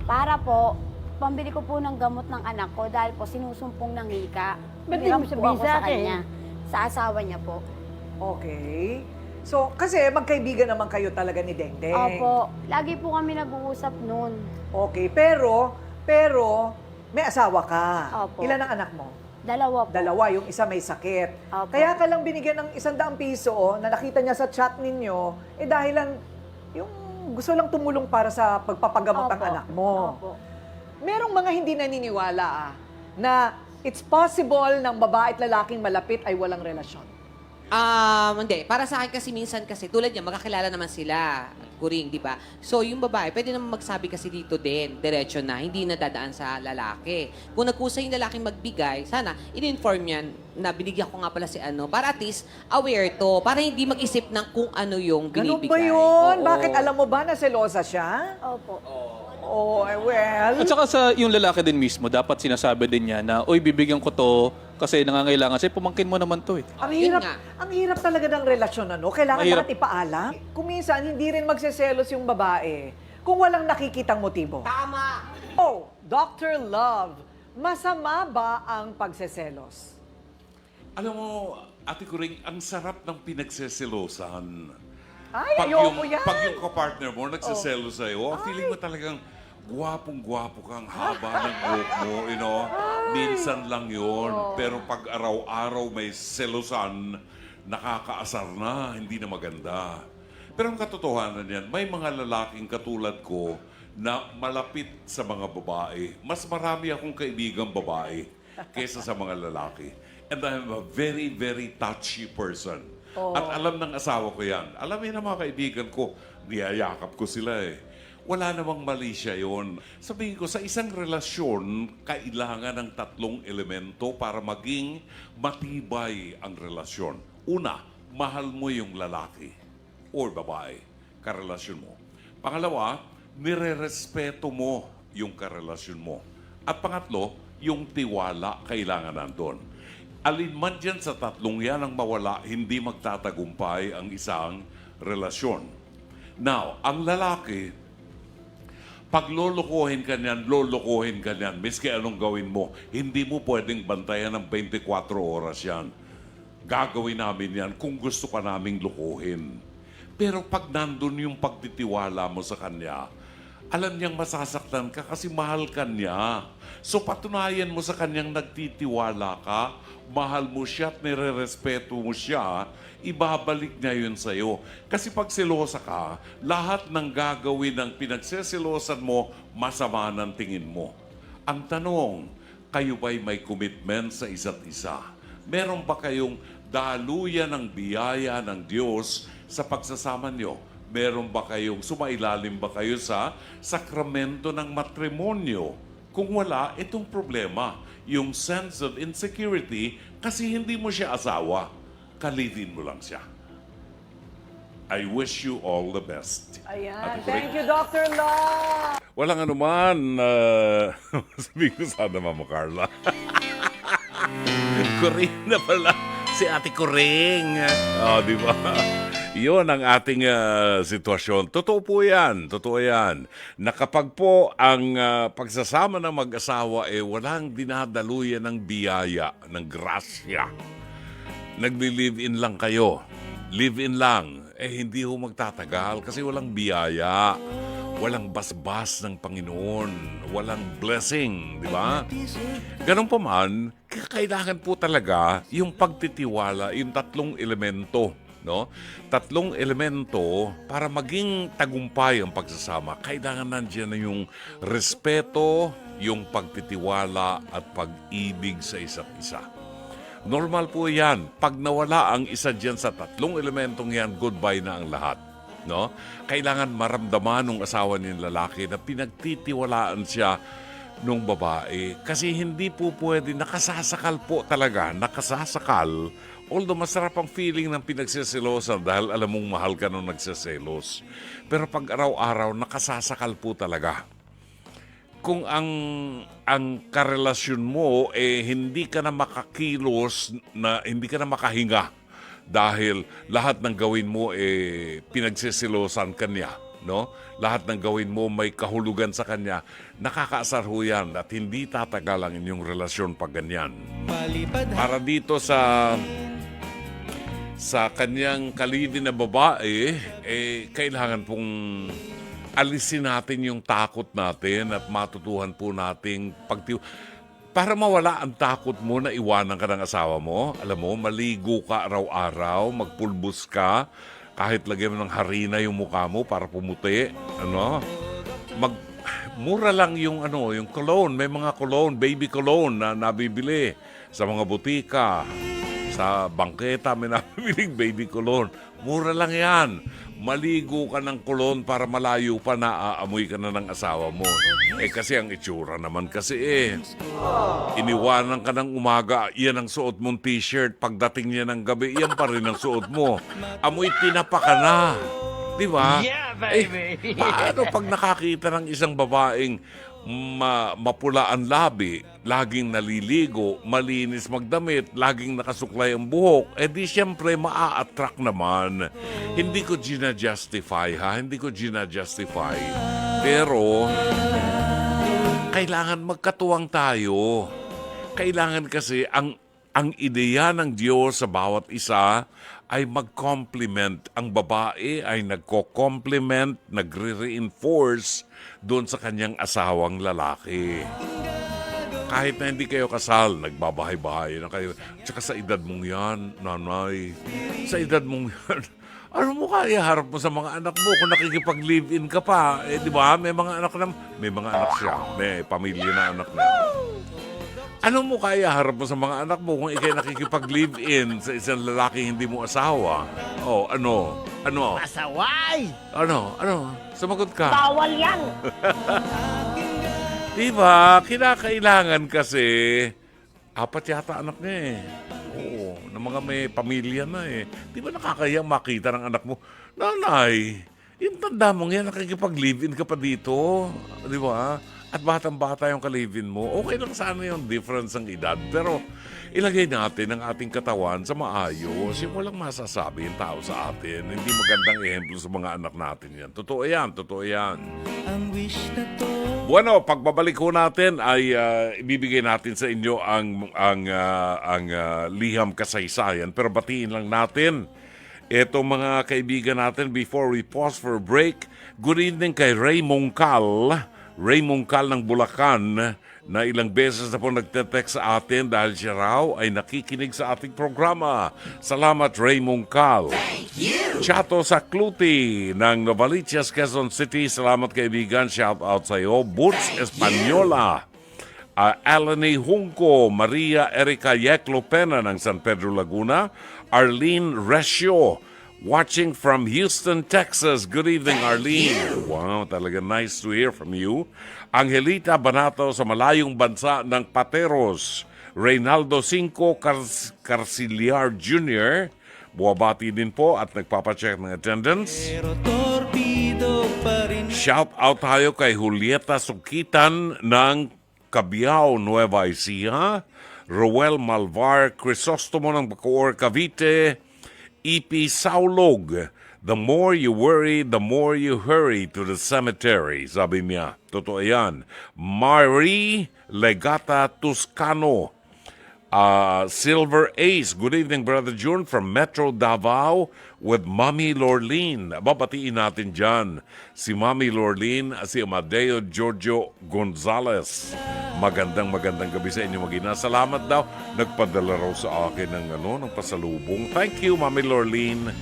Para po, pambili ko po ng gamot ng anak ko dahil po sinusumpong ng hika. Ba't di Hiram mo po sabihin ako sa sa akin? kanya. Sa asawa niya po. Okay. So, kasi magkaibigan naman kayo talaga ni Dengdeng. Opo. Lagi po kami nag-uusap noon. Okay, pero, may asawa ka. Opo. Ilan ang anak mo? Dalawa po. Dalawa, yung isa may sakit. Opo. Kaya ka lang binigyan ng 100 piso na nakita niya sa chat ninyo, dahilan yung gusto lang tumulong para sa pagpapagamot ng Opo. anak mo. Opo. Merong mga hindi naniniwala na it's possible ng babae at lalaking malapit ay walang relasyon. Hindi. Para sa akin kasi minsan kasi, tulad niya, magkakilala naman sila. Kuring, di ba? So, yung babae, pwede naman magsabi kasi dito din, diretso na, hindi na dadaan sa lalaki. Kung nagkusa yung lalaking magbigay, sana, in-inform yan na binigyan ko nga pala si ano, para at least aware to, para hindi mag-isip ng kung ano yung Ganun binibigay. ba yun? Oo. Bakit alam mo ba na selosa siya? Opo. Oh, well. At saka sa yung lalaki din mismo, dapat sinasabi din niya na, uy, bibigyan ko to kasi nangangailangan. Kasi pumangkin mo naman to eh. Ang Yun hirap, nga. ang hirap talaga ng relasyon, ano? Kailangan Mahirap. lahat ipaalam. Kung minsan, hindi rin magseselos yung babae kung walang nakikitang motibo. Tama! Oh, Dr. Love, masama ba ang pagseselos? Alam mo, Ate Kuring, ang sarap ng pinagseselosan. Ay, ayoko yan. Pag yung kapartner mo nagseselo sa'yo, feeling mo talagang gwapong-gwapo kang haba ng buhok mo, you know. Minsan lang yun. Pero pag araw-araw may selosan, nakakaasar na, hindi na maganda. Pero ang katotohanan yan, may mga lalaking katulad ko na malapit sa mga babae. Mas marami akong kaibigang babae kaysa sa mga lalaki. And I'm a very, very touchy person. At alam ng asawa ko yan. Alam niya ng mga kaibigan ko, niyayakap ko sila eh. Wala namang mali siya yun. Sabihin ko, sa isang relasyon, kailangan ng 3 elemento para maging matibay ang relasyon. Una, mahal mo yung lalaki or babae, karelasyon mo. Pangalawa, nire-respeto mo yung karelasyon mo. At pangatlo, yung tiwala kailangan nandun. Alin man dyan sa 3 yan ang mawala, hindi magtatagumpay ang isang relasyon. Now, ang lalaki, pag lolokohin ka niyan, miski anong gawin mo, hindi mo pwedeng bantayan ng 24 oras yan. Gagawin namin yan kung gusto ka naming lukuhin. Pero pag nandun yung pagtitiwala mo sa kanya, alam niyang masasaktan ka kasi mahal ka niya. So patunayan mo sa kanyang nagtitiwala ka, mahal mo siya at nire-respeto mo siya, ibabalik niya yun sa'yo. Kasi pag selosa ka, lahat ng gagawin ng pinagseselosan mo, masama ng tingin mo. Ang tanong, kayo ba'y may commitment sa isa't isa? Meron ba kayong daluyan ng biyaya ng Diyos sa pagsasama niyo? Meron ba kayong, sumailalim ba kayo sa sakramento ng matrimonyo? Kung wala, itong problema, yung sense of insecurity, kasi hindi mo siya asawa, kalidin mo lang siya. I wish you all the best. Ayan. Thank you, Dr. Love. Walang anuman. Sabi ko sana, Mama Carla. Kuring na pala. Si Ate Kuring. Oh, di ba? Iyon ang ating sitwasyon. Totoo po yan. Totoo yan. Na kapag po ang pagsasama ng mag-asawa walang dinadaluyan ng biyaya, ng grasya. Nagli-live-in lang kayo. Live-in lang. Hindi ho magtatagal kasi walang biyaya. Walang basbas ng Panginoon. Walang blessing, di ba? Ganun pa man, kailangan po talaga yung pagtitiwala, yung tatlong elemento. No? Tatlong elemento para maging tagumpay ang pagsasama. Kailangan nandiyan na yung respeto, yung pagtitiwala at pag-ibig sa isa't isa. Normal po yan. Pag nawala ang isa dyan sa tatlong elementong yan, goodbye na ang lahat. No? Kailangan maramdaman ng asawa ng lalaki na pinagtitiwalaan siya nung babae. Kasi hindi po pwede, nakasasakal po talaga, nakasasakal. Although masarap ang feeling ng pinagsisilosan dahil alam mong mahal ka nung nagsiselos. Pero pag araw-araw, nakasasakal po talaga. Kung ang karelasyon mo, hindi ka na makakilos, hindi ka na makahinga. Dahil lahat ng gawin mo, pinagsisilosan ka niya. No? Lahat ng gawin mo may kahulugan sa kanya. Nakakaasar ho yan at hindi tatagal ang inyong relasyon pag ganyan. Para dito sa kanyang kalidin na babae, kailangan pong alisin natin yung takot natin at matutuhan po nating para mawala ang takot mo na iwanan ka ng asawa mo. Alam mo, maligo ka araw-araw, magpulbos ka, kahit lagyan mo ng harina yung mukha mo para pumuti. Mura lang yung yung cologne. May mga cologne, baby cologne na nabibili sa mga butika. Sa bangketa may nabibiling baby cologne. Mura lang yan. Maligo ka ng cologne para malayo pa na aamoy ka na ng asawa mo. Kasi ang itsura naman kasi iniwanan ka ng umaga, yan ang suot mong t-shirt. Pagdating niya ng gabi, yan pa rin ang suot mo. Amoy tinapa ka na. Di ba? Yeah, baby! Paano pag nakakita ng isang babaeng mapula ang labi, laging naliligo, malinis magdamit, laging nakasuklay ang buhok, di siyempre maa-attract naman. Hindi ko gina-justify, ha? Hindi ko gina-justify. Pero, kailangan magkatuwang tayo. Kailangan kasi ang ideya ng Diyos sa bawat isa ay mag-compliment. Ang babae ay nagko-compliment, nagre-reinforce doon sa kanyang asawang lalaki. Kahit na hindi kayo kasal, nagbabahay-bahay na kayo. Tsaka sa edad mong yan, nanay, sa edad mong yan, ano mo kaya harap mo sa mga anak mo kung nakikipag-live-in ka pa? Di ba? May mga anak siya. May pamilya na anak niya. Ano mo kaya harap mo sa mga anak mo kung ikay nakikipag-live-in sa isang lalaki hindi mo asawa? Ano? Pasaway! Ano? Sumagot ka. Bawal yan! Diba? Kinakailangan kasi 4 yata anak niya Oo, ng mga may pamilya na Di ba nakakayang makita ng anak mo, nanay, yung tanda mo yan, nakikipag-live-in ka pa dito. Di ba? At batang-bata yung ka-live-in mo. Okay lang sana yung difference ng edad. Pero ilagay natin ang ating katawan sa maayos. Yung walang masasabi yung tao sa atin. Hindi magandang ehemplo sa mga anak natin yan. Totoo yan. Bueno, pagbabalik ko natin ay ibibigay natin sa inyo ang liham kasaysayan. Pero batiin lang natin itong mga kaibigan natin before we pause for a break. Good evening kay Ray Mongcal ng Bulacan na ilang beses na po nagte-text sa atin dahil siya raw ay nakikinig sa ating programa. Salamat, Ray Mongcal. Thank you! Chato Sacluti ng Novaliches, Quezon City. Salamat, kaibigan. Shout out sa iyo. Boots Española. Alani Junco, Maria Erica Yeclopena ng San Pedro, Laguna. Arlene Resio, watching from Houston, Texas. Good evening, Arlene. Wow, talaga nice to hear from you. Angelita Banato sa malayong bansa ng Pateros. Reynaldo Cinco Carciliar Jr. Buwabati din po at nagpapacheck ng attendance. Shout out tayo kay Julieta Sukitan ng Cabiao, Nueva Ecija. Roel Malvar Crisostomo ng Bacoor, Cavite. EP Saulog The more you worry, the more you hurry to the cemetery. Sabi niya. Totoo yan. Marie Legata Toscano. Silver Ace. Good evening, Brother June from Metro Davao with Mami Lorlene. Babatiin natin dyan si Mami Lorlene, si Amadeo Giorgio Gonzalez. Magandang gabi sa inyo mag-ina. Salamat daw. Nagpadala raw sa akin ng pasalubong. Thank you, Mami Lorlene.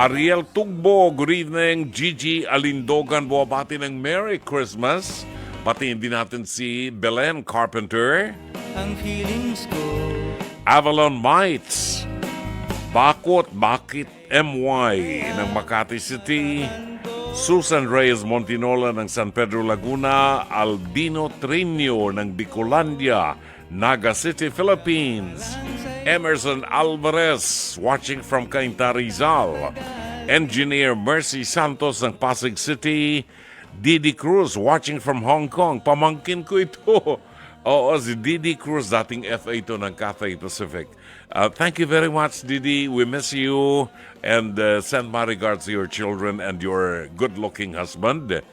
Ariel Tugbo. Good evening. Gigi Alindogan. Buwabati ng Merry Christmas. Batiin din natin si Belen Carpenter. Avalon Mites. Bakit MY ng Makati City. Susan Reyes Montinola ng San Pedro Laguna. Albino Trinio ng Bicolandia, Naga City, Philippines. Emerson Alvarez watching from Cainta, Rizal. Engineer Mercy Santos ng Pasig City. Didi Cruz watching from Hong Kong. Pamangkin ko ito. Oo, si Didi Cruz, dating FA to ng Cathay Pacific. Thank you very much, Didi. We miss you. And send my regards to your children and your good-looking husband.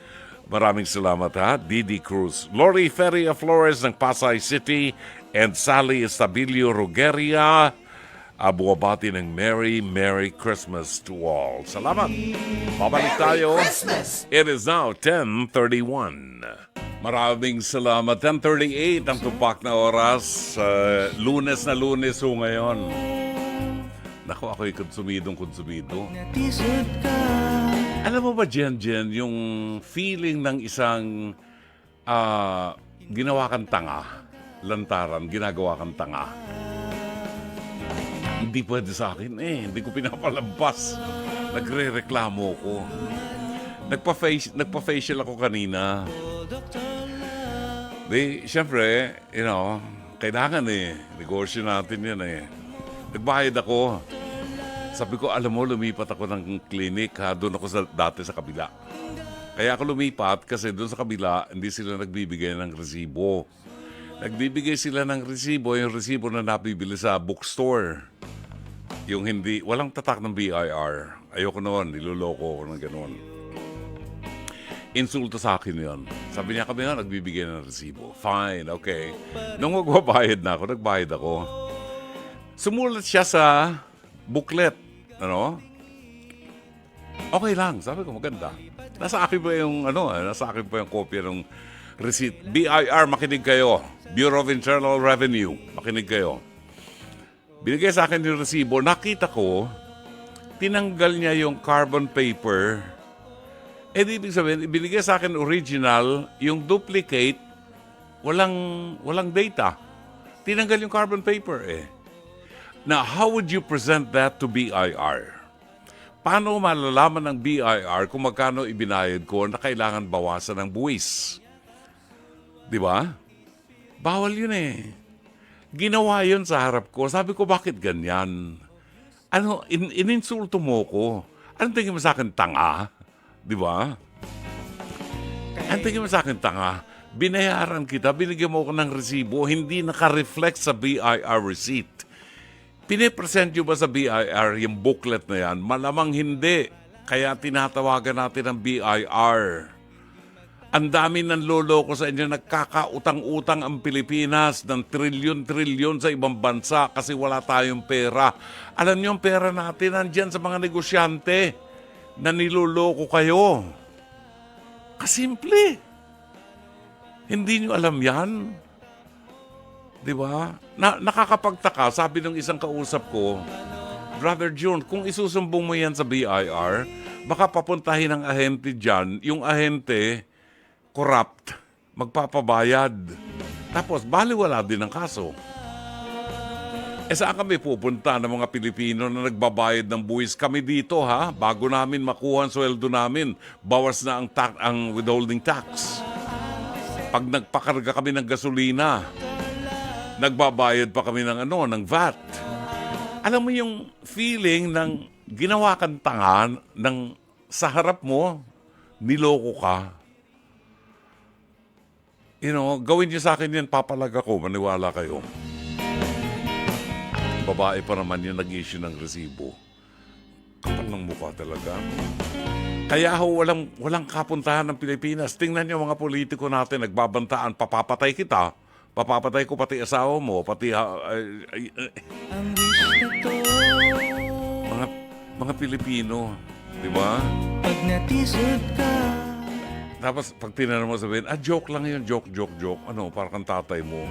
Maraming salamat, ha, Didi Cruz. Lori Feria Flores ng Pasay City and Sally Estabilio Rugeria. Buwabati ng Merry Christmas to all. Salamat. Babalik tayo. Christmas! It is now 10:31. Maraming salamat. 10:38 ang tumpak na oras. Lunes na Lunes ho ngayon. Naku, ako'y konsumido. Alam mo ba, Jen, yung feeling ng isang ginawa kang tanga, lantaran, ginagawa kang tanga. Hindi pwede sa akin hindi ko pinapalampas. Nagre-reklamo ko. Nagpa-facial ako kanina. Di, syempre, kailangan negosyo natin yan Nagbayad ako. Sabi ko, alam mo, lumipat ako ng clinic doon ako dati sa kabila. Kaya ako lumipat kasi doon sa kabila, hindi sila nagbibigay ng resibo. Nagbibigay sila ng resibo, yung resibo na nabibili sa bookstore. Yung walang tatak ng BIR. Ayoko noon, niloloko ako ng gano'n. Insulto sa akin yun. Sabi niya kami nagbibigay ng resibo. Fine, okay. Nung magbabayad na ako, nagbayad ako. Sumulat siya sa booklet. Okay lang. Sabi ko, maganda. Nasa akin pa yung kopya ng receipt. BIR, makinig kayo. Bureau of Internal Revenue, makinig kayo. Binigay sa akin yung resibo. Nakita ko, tinanggal niya yung carbon paper. Ibig sabihin, binigay sa akin original, yung duplicate, walang data. Tinanggal yung carbon paper Now, how would you present that to BIR? Paano malalaman ng BIR kung magkano ibinayad ko na kailangan bawasan ng buwis? Di ba? Bawal yun Ginawa yun sa harap ko. Sabi ko, bakit ganyan? Ininsulto mo ko. Anong tingin mo sa akin, tanga? Di ba? Anong tingin mo sa akin, tanga? Binayaran kita, binigyan mo ko ng resibo, hindi naka-reflect sa BIR receipt. Pinipresent nyo ba sa BIR yung booklet na yan? Malamang hindi. Kaya tinatawagan natin ang BIR. Ang dami ng loloko sa inyo, nagkakautang-utang ang Pilipinas ng trilyon-trilyon sa ibang bansa kasi wala tayong pera. Alam niyo, ang pera natin nandyan sa mga negosyante na niloloko kayo. Kasimple. Hindi niyo alam yan. Di ba? Nakakapagtaka, sabi ng isang kausap ko, Brother June, kung isusumbong mo yan sa BIR, baka papuntahin ng ahente dyan, yung ahente, corrupt, magpapabayad. Tapos, baliwala din ang kaso. Saan kami pupunta ng mga Pilipino na nagbabayad ng buwis? Kami dito, bago namin makuha ang sweldo namin, bawas na ang withholding tax. Pag nagpakarga kami ng gasolina, nagbabayad pa kami ng VAT. Alam mo yung feeling ng ginawa kang tanga ng sa harap mo, niloko ka. Gawin niyo sa akin yan, papalag ako, maniwala kayo. Babae pa naman yung nag-issue ng resibo. Kapal ng mukha talaga. Kaya ho, walang kapuntahan ng Pilipinas. Tingnan niyo mga politiko natin, nagbabantaan, papapatay kita, papapatay ko pati asawa mo, pati... mga Pilipino, di ba? Pag natisod ka. Tapos pag tinanong mo sabihin, joke lang yun, joke. Ano, parang kang tatay mo.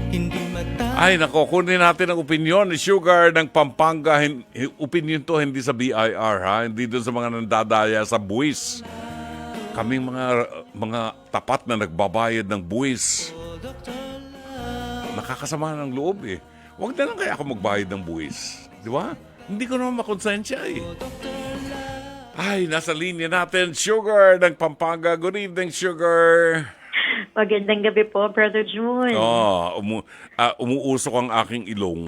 Hindi mata. Ay, nako, kunin natin ang opinion ni Sugar ng Pampanga. Opinion to, hindi sa BIR, ha? Hindi dun sa mga nandadaya sa buwis. Kaming mga tapat na nagbabayad ng buwis. Nakakasama ng loob, eh. Huwag na lang kaya ako magbayad ng buwis. Di ba? Hindi ko naman makonsensya, eh. Ay, nasa linya natin, Sugar ng Pampanga. Good evening, Sugar. Magandang gabi po, Brother June. Umuusok ang aking ilong.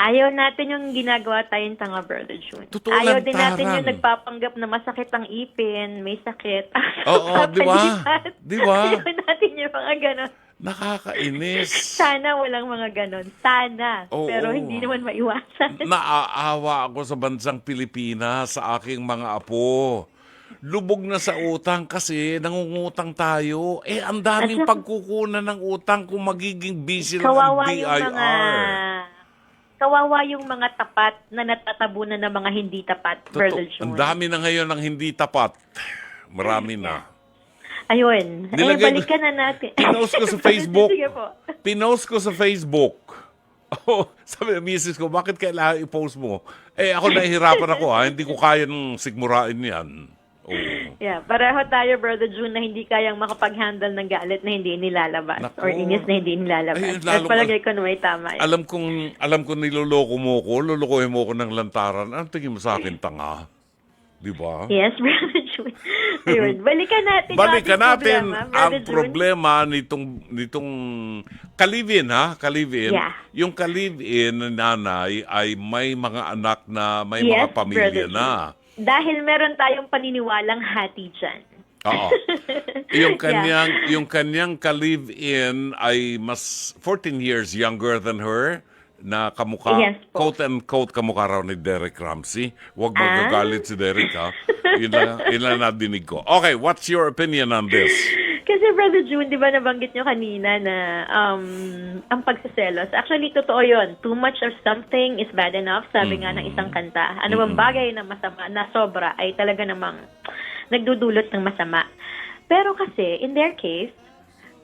Ayaw natin yung ginagawa tayong tanga, Brother June. Totoo Ayaw lang, din natin taran. yung nagpapanggap na masakit ang ipin, may sakit. Oo, di ba? Di ba? Ayaw natin yung mga ganon. Nakakainis. Sana walang mga ganon. Sana. Oo. Pero hindi naman maiwasan. Naaawa ako sa bansang Pilipinas, sa aking mga apo. Lubog na sa utang kasi nangungutang tayo. Ang daming pagkukunan ng utang kung magiging busy lang ang BIR. Kawawa yung mga tapat na natatabunan ng mga hindi tapat, Brother June. Ang dami na ngayon ng hindi tapat. Marami na. Ayun. Balikan na natin. Pinost ko sa Facebook. Sige po. Pinost ko sa Facebook. Sabi ng misis ko, bakit kailangan i-post mo? Ako nahihirapan ako, ha? Hindi ko kaya ng sigmurain yan. Yeah, pareho tayo, Brother June, na hindi kayang makapag-handle ng galit na hindi nilalabas. Nako. Or inis na hindi nilalabas. At palagay ko na may tama yan. Alam kong niloloko mo ko, lolokohin mo ko ng lantaran. Ano tingin mo sa akin, tanga? Di ba? Yes, Brother June. Ayun, balikan natin ang problema nitong ka-live-in, ha? Ka-live-in. Yeah. Yung ka-live-in na nanay ay may mga anak na, may mga pamilya na. Dahil meron tayong paniniwalang hati dyan. Oo. Yung kanyang ka-live-in ay mas 14 years younger than her, na kamukha, Yes po. quote-unquote, kamukha raw ni Derek Ramsey. Huwag magagalit si Derek, ha? Yun lang nadinig ko. Okay, what's your opinion on this? Kasi Brother June, di ba nabanggit nyo kanina na ang pagsiselos, actually totoo yun. Too much of something is bad enough, sabi nga ng isang kanta. Ano bang bagay na masama, na sobra, ay talaga namang nagdudulot ng masama. Pero kasi, in their case,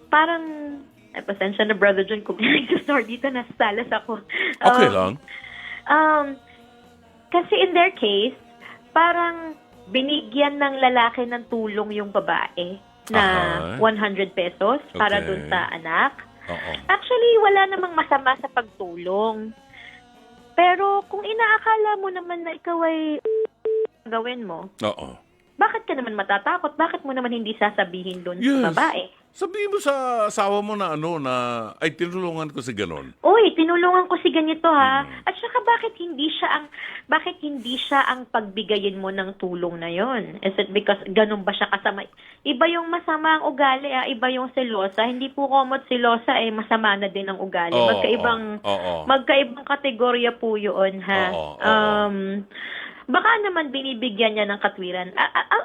parang, pasensya na Brother June, kung nag-store dito, nasasalas ako. Okay lang. Kasi in their case, parang binigyan ng lalaki ng tulong yung babae na 100 pesos para dun sa anak. Actually, wala namang masama sa pagtulong. Pero kung inaakala mo naman na ikaw ay gawin mo, bakit ka naman matatakot? Bakit mo naman hindi sasabihin dun sa babae? Sabihin mo sa asawa mo na ay tinulungan ko si ganon. Uy, tinulungan ko si ganito, ha. At saka bakit hindi siya ang pagbigayin mo ng tulong na yon? Is it because ganun ba siya kasama? Iba yung masama ang ugali, ha. Iba yung selosa. Hindi po komot selosa, masama na din ang ugali. Magkaibang kategorya po yun, ha. Baka naman binibigyan niya ng katwiran.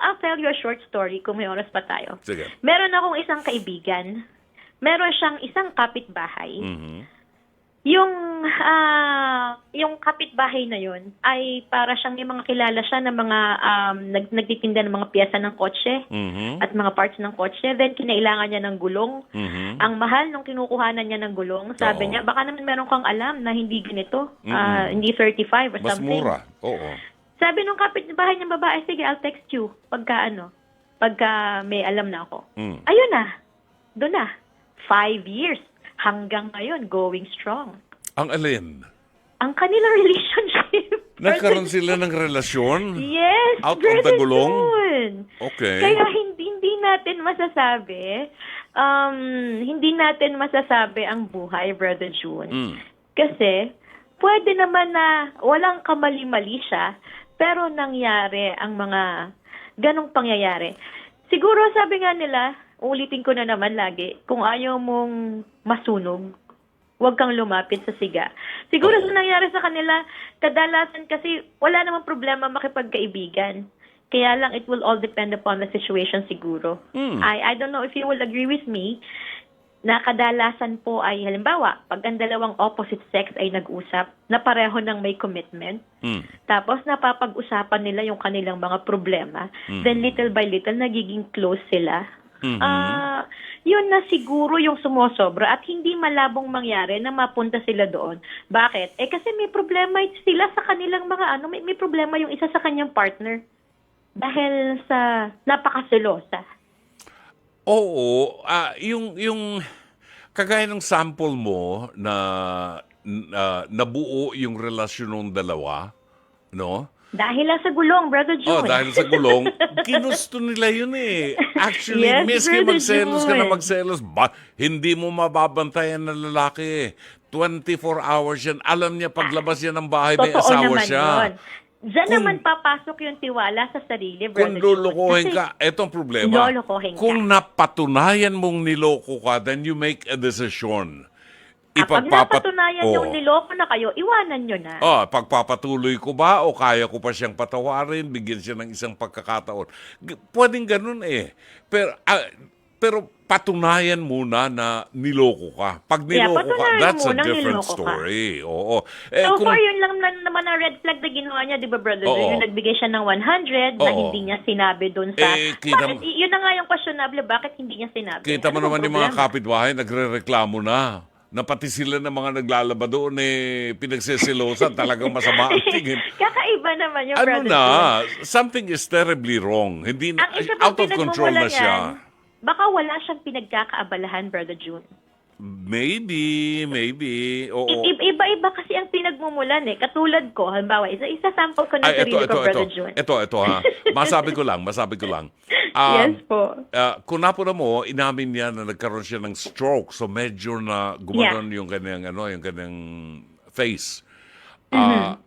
I'll tell you a short story kung may oras pa tayo. Sige. Meron akong isang kaibigan. Meron siyang isang kapitbahay. Yung kapitbahay na yun ay para siyang may mga kilala siya na mga nagtitinda ng mga piyesa ng kotse at mga parts ng kotse. Then kinailangan niya ng gulong. Ang mahal nung kinukuhanan niya ng gulong. Sabi niya, baka naman meron kang alam na hindi ganito. Hindi 35 or Mas something. mura. Oo. Sabi nung kapitbahay ng babae, sige, I'll text you pagka may alam na ako. Ayun na. Doon na. 5 years. Hanggang ngayon, going strong. Ang alin? Ang kanilang relationship. Nagkaroon sila ng relasyon? Yes. Out of the gulong? Yun. Okay. Kaya hindi natin masasabi ang buhay, Brother June. Kasi, pwede naman na walang kamali-mali siya, pero nangyari ang mga ganong pangyayari. Siguro sabi nga nila, ulitin ko na naman lagi, kung ayaw mong masunog, huwag kang lumapit sa siga. Siguro sa nangyari sa kanila, kadalasan kasi wala namang problema makipagkaibigan. Kaya lang, it will all depend upon the situation siguro. I don't know if you will agree with me na kadalasan po ay, halimbawa, pag ang dalawang opposite sex ay nag-usap, na pareho ng may commitment, tapos napapag-usapan nila yung kanilang mga problema, then little by little, nagiging close sila. Yun na siguro yung sumosobra at hindi malabong mangyari na mapunta sila doon. Bakit? Kasi may problema sila sa kanilang mga may problema yung isa sa kanyang partner. Dahil sa napakaselosa. Oo, yung kagaya ng sample mo na nabuo yung relasyon ng dalawa, no? Dahil lang sa gulong, Brother June. Dahil sa gulong, ginusto nila yun eh. Actually, Yes, miski Brother magselos ka na June. magselos, hindi mo mababantayan na lalaki. 24 hours yan. Alam niya paglabas yan ng bahay, may Totoo asawa naman siya. yun. Diyan naman papasok yung tiwala sa sarili, Kung Brother June. lulukohin Kasi ka, etong problema. lulukohin ka. Kung napatunayan mong niloko ka, then you make a decision. Pag napatunayan yung niloko na kayo, iwanan nyo na. Pagpapatuloy ko ba o kaya ko pa siyang patawarin, bigyan siya ng isang pagkakataon. Pwedeng ganun eh. Pero patunayan muna na niloko ka. Pag niloko ka, patunayan that's a munang different niloko ka. story. Oo. So far, yun lang naman ang red flag na ginawa niya, di ba, Brother? Oo. Yung nagbigay siya ng 100 na Oo. hindi niya sinabi doon sa... Kita mo- Yun na nga yung questionable, bakit hindi niya sinabi? Kita mo Ano naman bang yung mga problema? kapitbahay, nagre-reklamo na. Na pati sila ng mga naglalaba doon pinagsisilosan, talagang masama ang tingin. Kakaiba naman yung Ano Brother na, June. something is terribly wrong. Hindi na, Ang isa pang out of control na pinagmumula siya. niyan, baka wala siyang pinagkakaabalahan, Brother June. Maybe. Oo. Iba-iba kasi ang pinagmumulan eh. Katulad ko, halimbawa, isa sample ko na sarili ko, Brother June. Ito ha. Masabi ko lang. Yes po. Kung napuna mo, inamin niya na nagkaroon siya ng stroke. So medyo na gumanon yung kanyang face.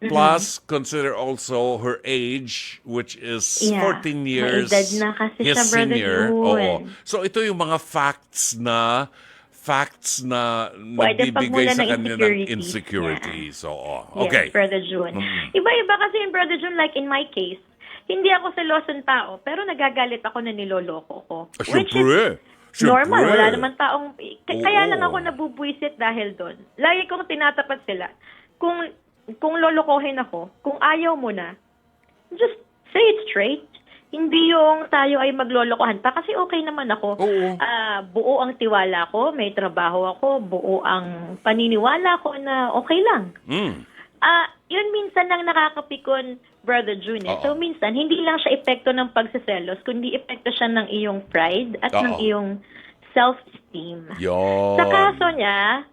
Plus, consider also her age, which is 14 years. May edad na kasi his siya, Brother senior. June. Oo. So ito yung mga facts na Pwede nagbibigay pagmula sa ng kanya ng insecurity. insecurity. So, okay. Yes, Brother June. Iba-iba kasi yung Brother June, like in my case, hindi ako selosong tao, pero nagagalit ako na niloloko ko. Which is normal. Wala naman taong... Kaya lang ako nabubwisit dahil doon. Lagi kong tinatapat sila. Kung lolokohin ako, kung ayaw mo na, just say it straight. Hindi yung tayo ay maglolokohan pa kasi okay naman ako. Buo ang tiwala ko, may trabaho ako, buo ang paniniwala ko na okay lang. Yun minsan ang nakakapikon, Brother June. So minsan, hindi lang siya epekto ng pagseselos, kundi epekto siya ng iyong pride at ng iyong self-esteem. Sa kaso niya,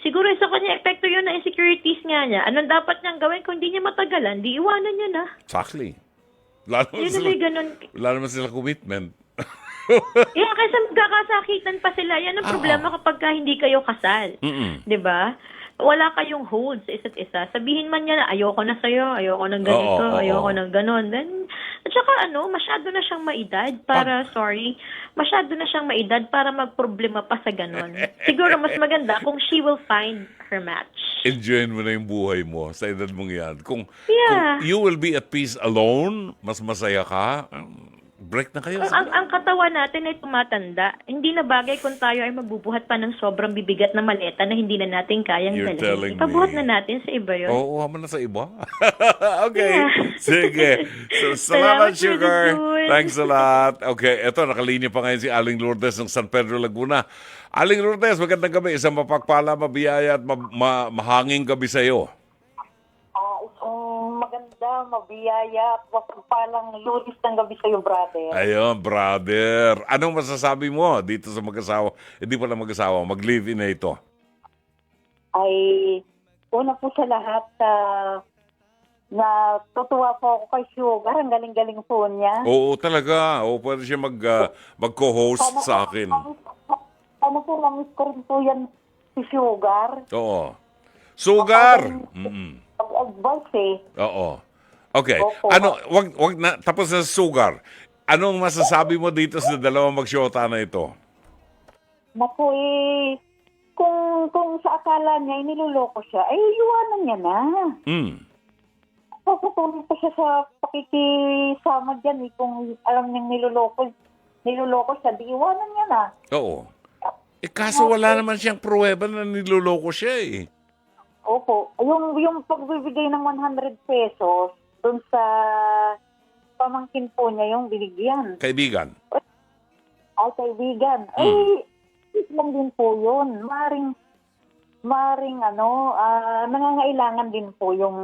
siguro sa kanya epekto yun na insecurities nga niya. Anong dapat niyang gawin kung hindi niya matagalan? Di iwanan niya na. Exactly. Wala naman sila commitment. Kasi magkakasakitan pa sila. Yan ang problema kapag hindi kayo kasal. 'Di ba? Wala kayong hold sa isa't isa. Sabihin man niya na ayoko na sa'yo, ayoko ng ganito, ayoko ng ganon. Then, at saka masyado na siyang maedad masyado na siyang maedad para magproblema pa sa ganon. Siguro mas maganda kung she will find her match. Enjoyin mo na yung buhay mo sa edad mong yan. Kung you will be at peace alone, mas masaya ka, break na kayo. Ang katawan natin ay tumatanda. Hindi na bagay kung tayo ay magbubuhat pa ng sobrang bibigat na maleta na hindi na natin kayang You're telling dalhin. Ipabuhat me. na natin sa iba yun. Oo, haman na sa iba. Okay. Sige. So, salamat, Salamat, Sugar. Brother June. Thanks a lot. Okay, eto, nakalinya pa ngayon si Aling Lourdes ng San Pedro, Laguna. Aling Lourdes, magandang gabi. Isang mapagpala, mabiyaya at mahanging gabi sa iyo. Isang maganda, mabiyaya at mapagpalang lulis ng gabi sa iyo, brother. Ayun, brother. Anong masasabi mo dito sa mag-asawa? Hindi pala mag-asawa, mag-live-in na ito. Ay, una po sa lahat, na tutuwa po ako kay Sugar. Ang galing-galing po niya. Oo, talaga. Oo, pwede siya mag-co-host sa akin. Ano po, mamiss ko rin po yan si Sugar. Oo. Sugar! Pag-advance eh. Oo. Okay. Opo. Wag na, tapos na sa sugar. Anong masasabi mo dito sa dalawang magsyota na ito? Naku kung sa akala niya, niloloko siya, ay iwanan niya na. Nagpapatuloy pa siya sa pakikisama dyan eh. Kung alam niyang niloloko siya, di iwanan niya na. Oo. Kaso wala naman siyang pruweba na niloloko siya eh. Opo. Yung pagbibigay ng 100 pesos dun sa pamangkin po niya yung binigyan. Kaibigan. Ay, kaibigan. Ay, lang din po yun. Maring nangangailangan din po yung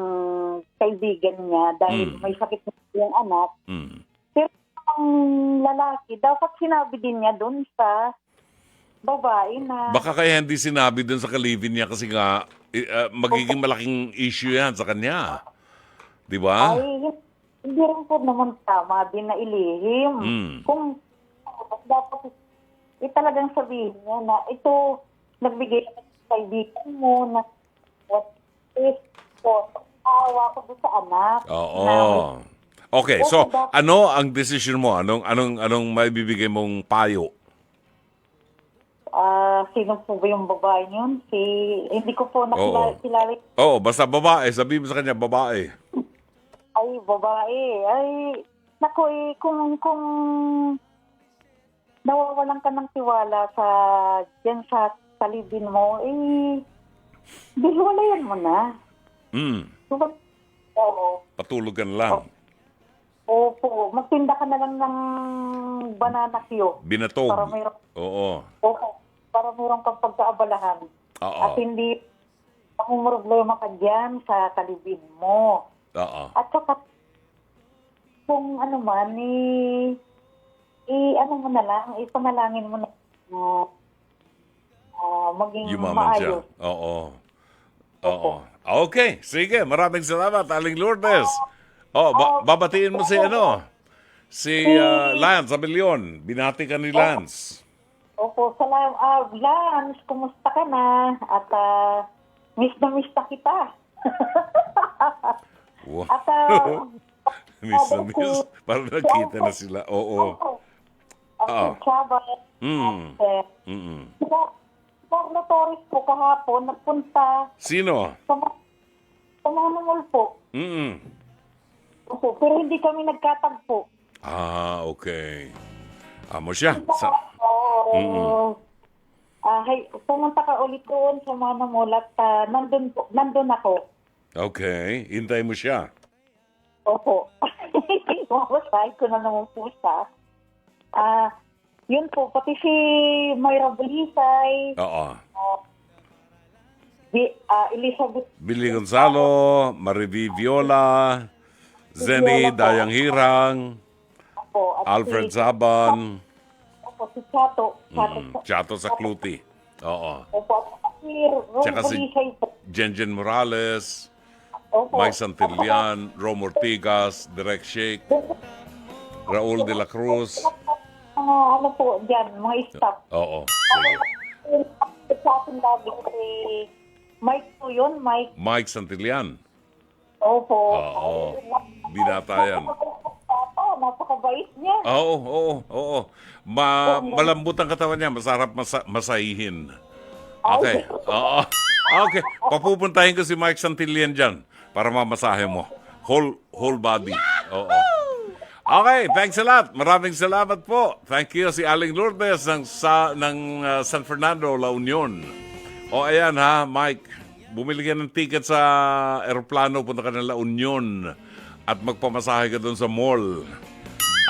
kaibigan niya dahil may sakit na yung anak. Pero ang lalaki, dapat sinabi din niya dun sa babae na... Baka kaya hindi sinabi dun sa kalibin niya kasi nga magiging malaking issue yan sa kanya. Di ba? Ay, hindi rin po naman tama din na ilihim. Kung dapat talagang sabihin niya na ito, nagbigay ng kaibigan mo na what if so, awa ko doon sa anak. Oo. Okay, so ano ang decision mo? Anong maibibigay mong payo? Sino po ba yung babae niyon? Hindi ko po nakilala. Oo, basta babae. Sabihin mo sa kanya, babae. Ay, babae. Ay, naku eh, kung nawawalan ka ng tiwala dyan sa talibin mo, bihiwalayan mo na. Oo. Patulugan lang. Opo. Magtinda ka na lang ng banana Q. Binatog. Para mayroon. Oo. Opo. Para mayroon kang pagkaabalahan. Oo. At hindi problema ka dyan sa talibin mo. Oo. At saka, kung ano man, ano mo na lang, ipanalangin mo na maging Yumaman siya. maayos. Oo. Oo. Okay, sige. Maraming salamat, Aling Lourdes. Babatiin mo si Lance Abellion. Binati ka ni Lance. Opo, salamat. Lance, kumusta ka na? At miss na kita. Wow. At Miss na miss. Parang nakita na sila. Oo. At Chava. Carlo Torres po kahapon, nagpunta Sino? sa Manumol po. Opo, pero hindi kami nagkatagpo. Okay. Amo siya. Pumunta ka ulit doon sa Manumol at nandun ako. Okay. Hintay mo siya. Opo. Mamasahe ko na naman po siya. Yun po, pati si Mayra Bulisay. Oo. Elizabeth. Billy Gonzalo, Mariví Viola, Zenny Dayang Hirang, Opo, at Alfred Saban, Opo, si Chato. Chato Sakluti. Oo. Opo, at si Tsaka si Bulisay po. Jenjen Morales, Opo. Mike Santillan, Rom Ortigas, Direk Sheikh, Raul de la Cruz. Ano po, dyan, mga staff. Oo. Sige. Sa akin lagi si Mike po yun, Mike. Mike Santillan. Opo. Oo. Binata yan. Napakabait niya. Oo. Malambot ang katawan niya. Masarap masahihin. Okay. Oo. Okay. Papupuntahin ko si Mike Santillan dyan para mamasahe mo. Whole body. Oo. Okay, thanks a lot. Maraming salamat po. Thank you si Aling Lourdes ng San Fernando, La Union. Ayan ha, Mike. Bumili ka ng ticket sa aeroplano, punta ka ng La Union at magpamasahe ka doon sa mall.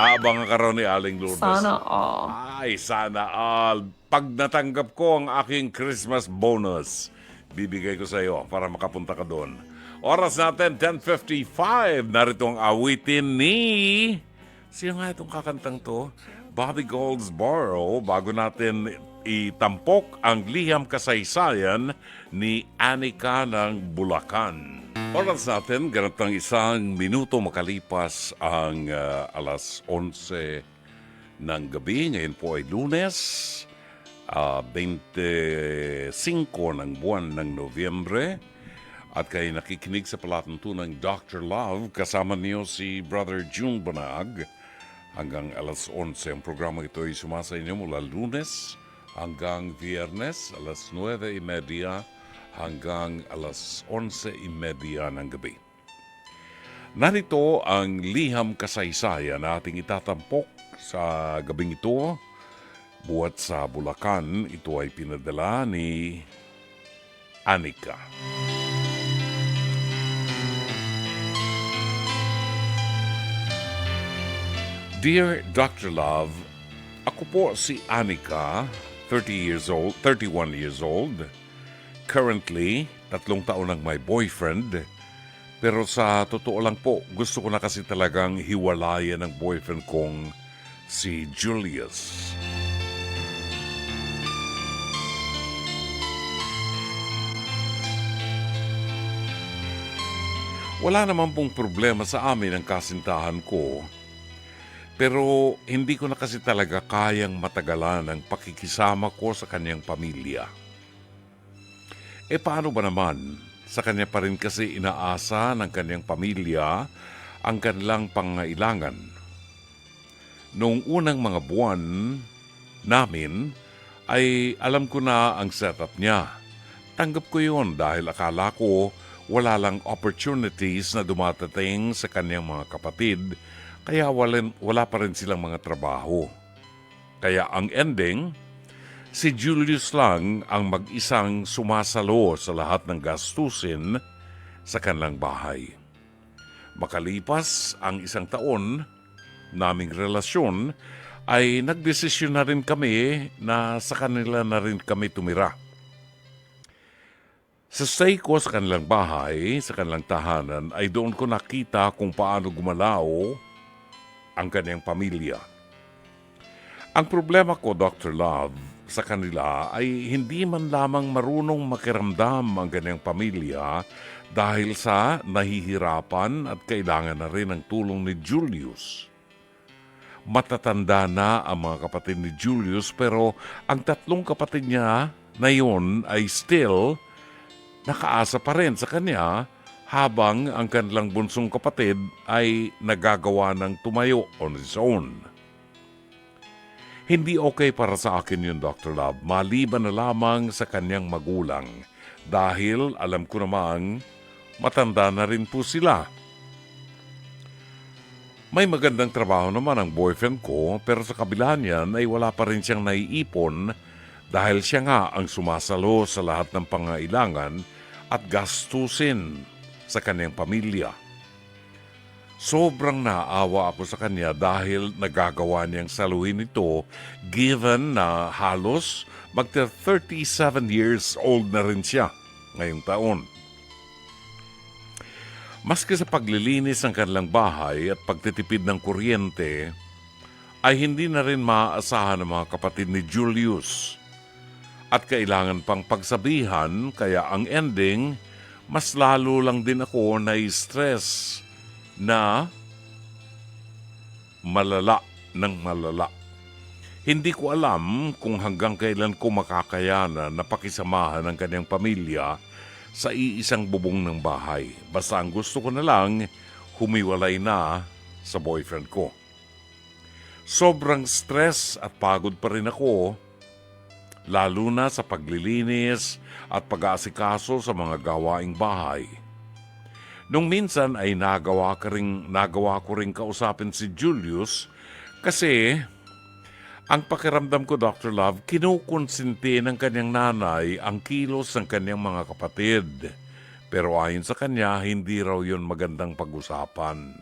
Aabangan ka raw ni Aling Lourdes. Sana all. Ay, sana all. Pag natanggap ko ang aking Christmas bonus, bibigay ko sa iyo para makapunta ka doon. Oras natin, 10:55. Narito ang awitin ni... Sino nga itong kakantang to? Bobby Goldsboro. Bago natin itampok ang liham kasaysayan ni Anika ng Bulacan. Oras natin, ganitang 1 minuto makalipas ang alas 11 ng gabi. Ngayon po ay Lunes, 25 ng buwan ng Nobyembre. At kayo nakikinig sa palatuntunang Dr. Love, kasama niyo si Brother June Banag. Hanggang alas 11 ang programa ito ay sumasa inyo mula Lunes hanggang Viernes, alas 9:30 hanggang alas 11:30 ng gabi. Narito ang liham kasaysayan na ating itatampok sa gabing ito. Buhat sa Bulacan, ito ay pinadala ni Anika. Dear Dr. Love, ako po si Anika, 31 years old. Currently, 3 taon ang may boyfriend. Pero sa totoo lang po, gusto ko na kasi talagang hiwalayan ng boyfriend kong si Julius. Wala naman pong problema sa amin ang kasintahan ko. Pero hindi ko na kasi talaga kayang matagalan ang pakikisama ko sa kanyang pamilya. Paano ba naman? Sa kanya pa rin kasi inaasa ng kanyang pamilya ang kanilang pangailangan. Noong unang mga buwan namin ay alam ko na ang setup niya. Tanggap ko yun dahil akala ko wala lang opportunities na dumatating sa kanyang mga kapatid kaya wala pa rin silang mga trabaho. Kaya ang ending, si Julius lang ang mag-isang sumasalo sa lahat ng gastusin sa kanilang bahay. Makalipas ang 1 taon naming relasyon, ay nagdesisyon na rin kami na sa kanila na rin kami tumira. Sa stay ko sa kanilang bahay, sa kanilang tahanan, ay doon ko nakita kung paano gumalaw ang kanyang pamilya. Ang problema ko, Dr. Love, sa kanila ay hindi man lamang marunong makiramdam ang kanyang pamilya dahil sa nahihirapan at kailangan na rin ng tulong ni Julius. Matatanda na ang mga kapatid ni Julius pero ang 3 kapatid niya na yun ay still nakaasa pa rin sa kanya habang ang kanilang bunsong kapatid ay nagagawa ng tumayo on his own. Hindi okay para sa akin yun, Dr. Love, maliban na lamang sa kanyang magulang dahil alam ko namang matanda na rin po sila. May magandang trabaho naman ang boyfriend ko pero sa kabila niyan ay wala pa rin siyang naiipon dahil siya nga ang sumasalo sa lahat ng pangailangan at gastusin sa kanyang pamilya. Sobrang naawa ako sa kanya dahil nagagawa niyang saluhin ito given na halos magta-37 years old na rin siya ngayong taon. Maski sa paglilinis ng kanilang bahay at pagtitipid ng kuryente, ay hindi na rin maaasahan ng mga kapatid ni Julius. At kailangan pang pagsabihan kaya ang ending, mas lalo lang din ako na-stress na malala ng malala. Hindi ko alam kung hanggang kailan ko makakayanan na pakisamahan ang kanyang pamilya sa iisang bubong ng bahay. Basta ang gusto ko na lang, humiwalay na sa boyfriend ko. Sobrang stress at pagod pa rin ako, lalo na sa paglilinis at pag-aasikaso sa mga gawaing bahay. Nung minsan ay nagawa ko ring kausapin si Julius kasi ang pakiramdam ko, Dr. Love, kinukonsinti ng kanyang nanay ang kilos ng kanyang mga kapatid. Pero ayon sa kanya, hindi raw yun magandang pag-usapan.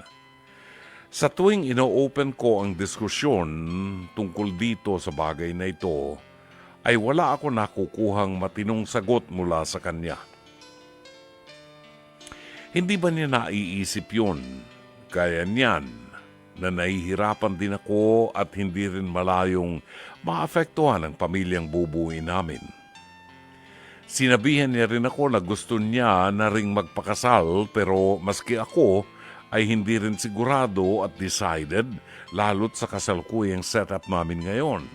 Sa tuwing ino-open ko ang diskusyon tungkol dito sa bagay na ito, ay wala ako nakukuhang matinong sagot mula sa kanya. Hindi ba niya naiisip yun? Kaya niyan na nahihirapan din ako at hindi rin malayong maapektuhan ang pamilyang bubuin namin. Sinabihan niya rin ako na gusto niya na ring magpakasal pero maski ako ay hindi rin sigurado at decided lalo't sa kasalukuyang setup namin ngayon.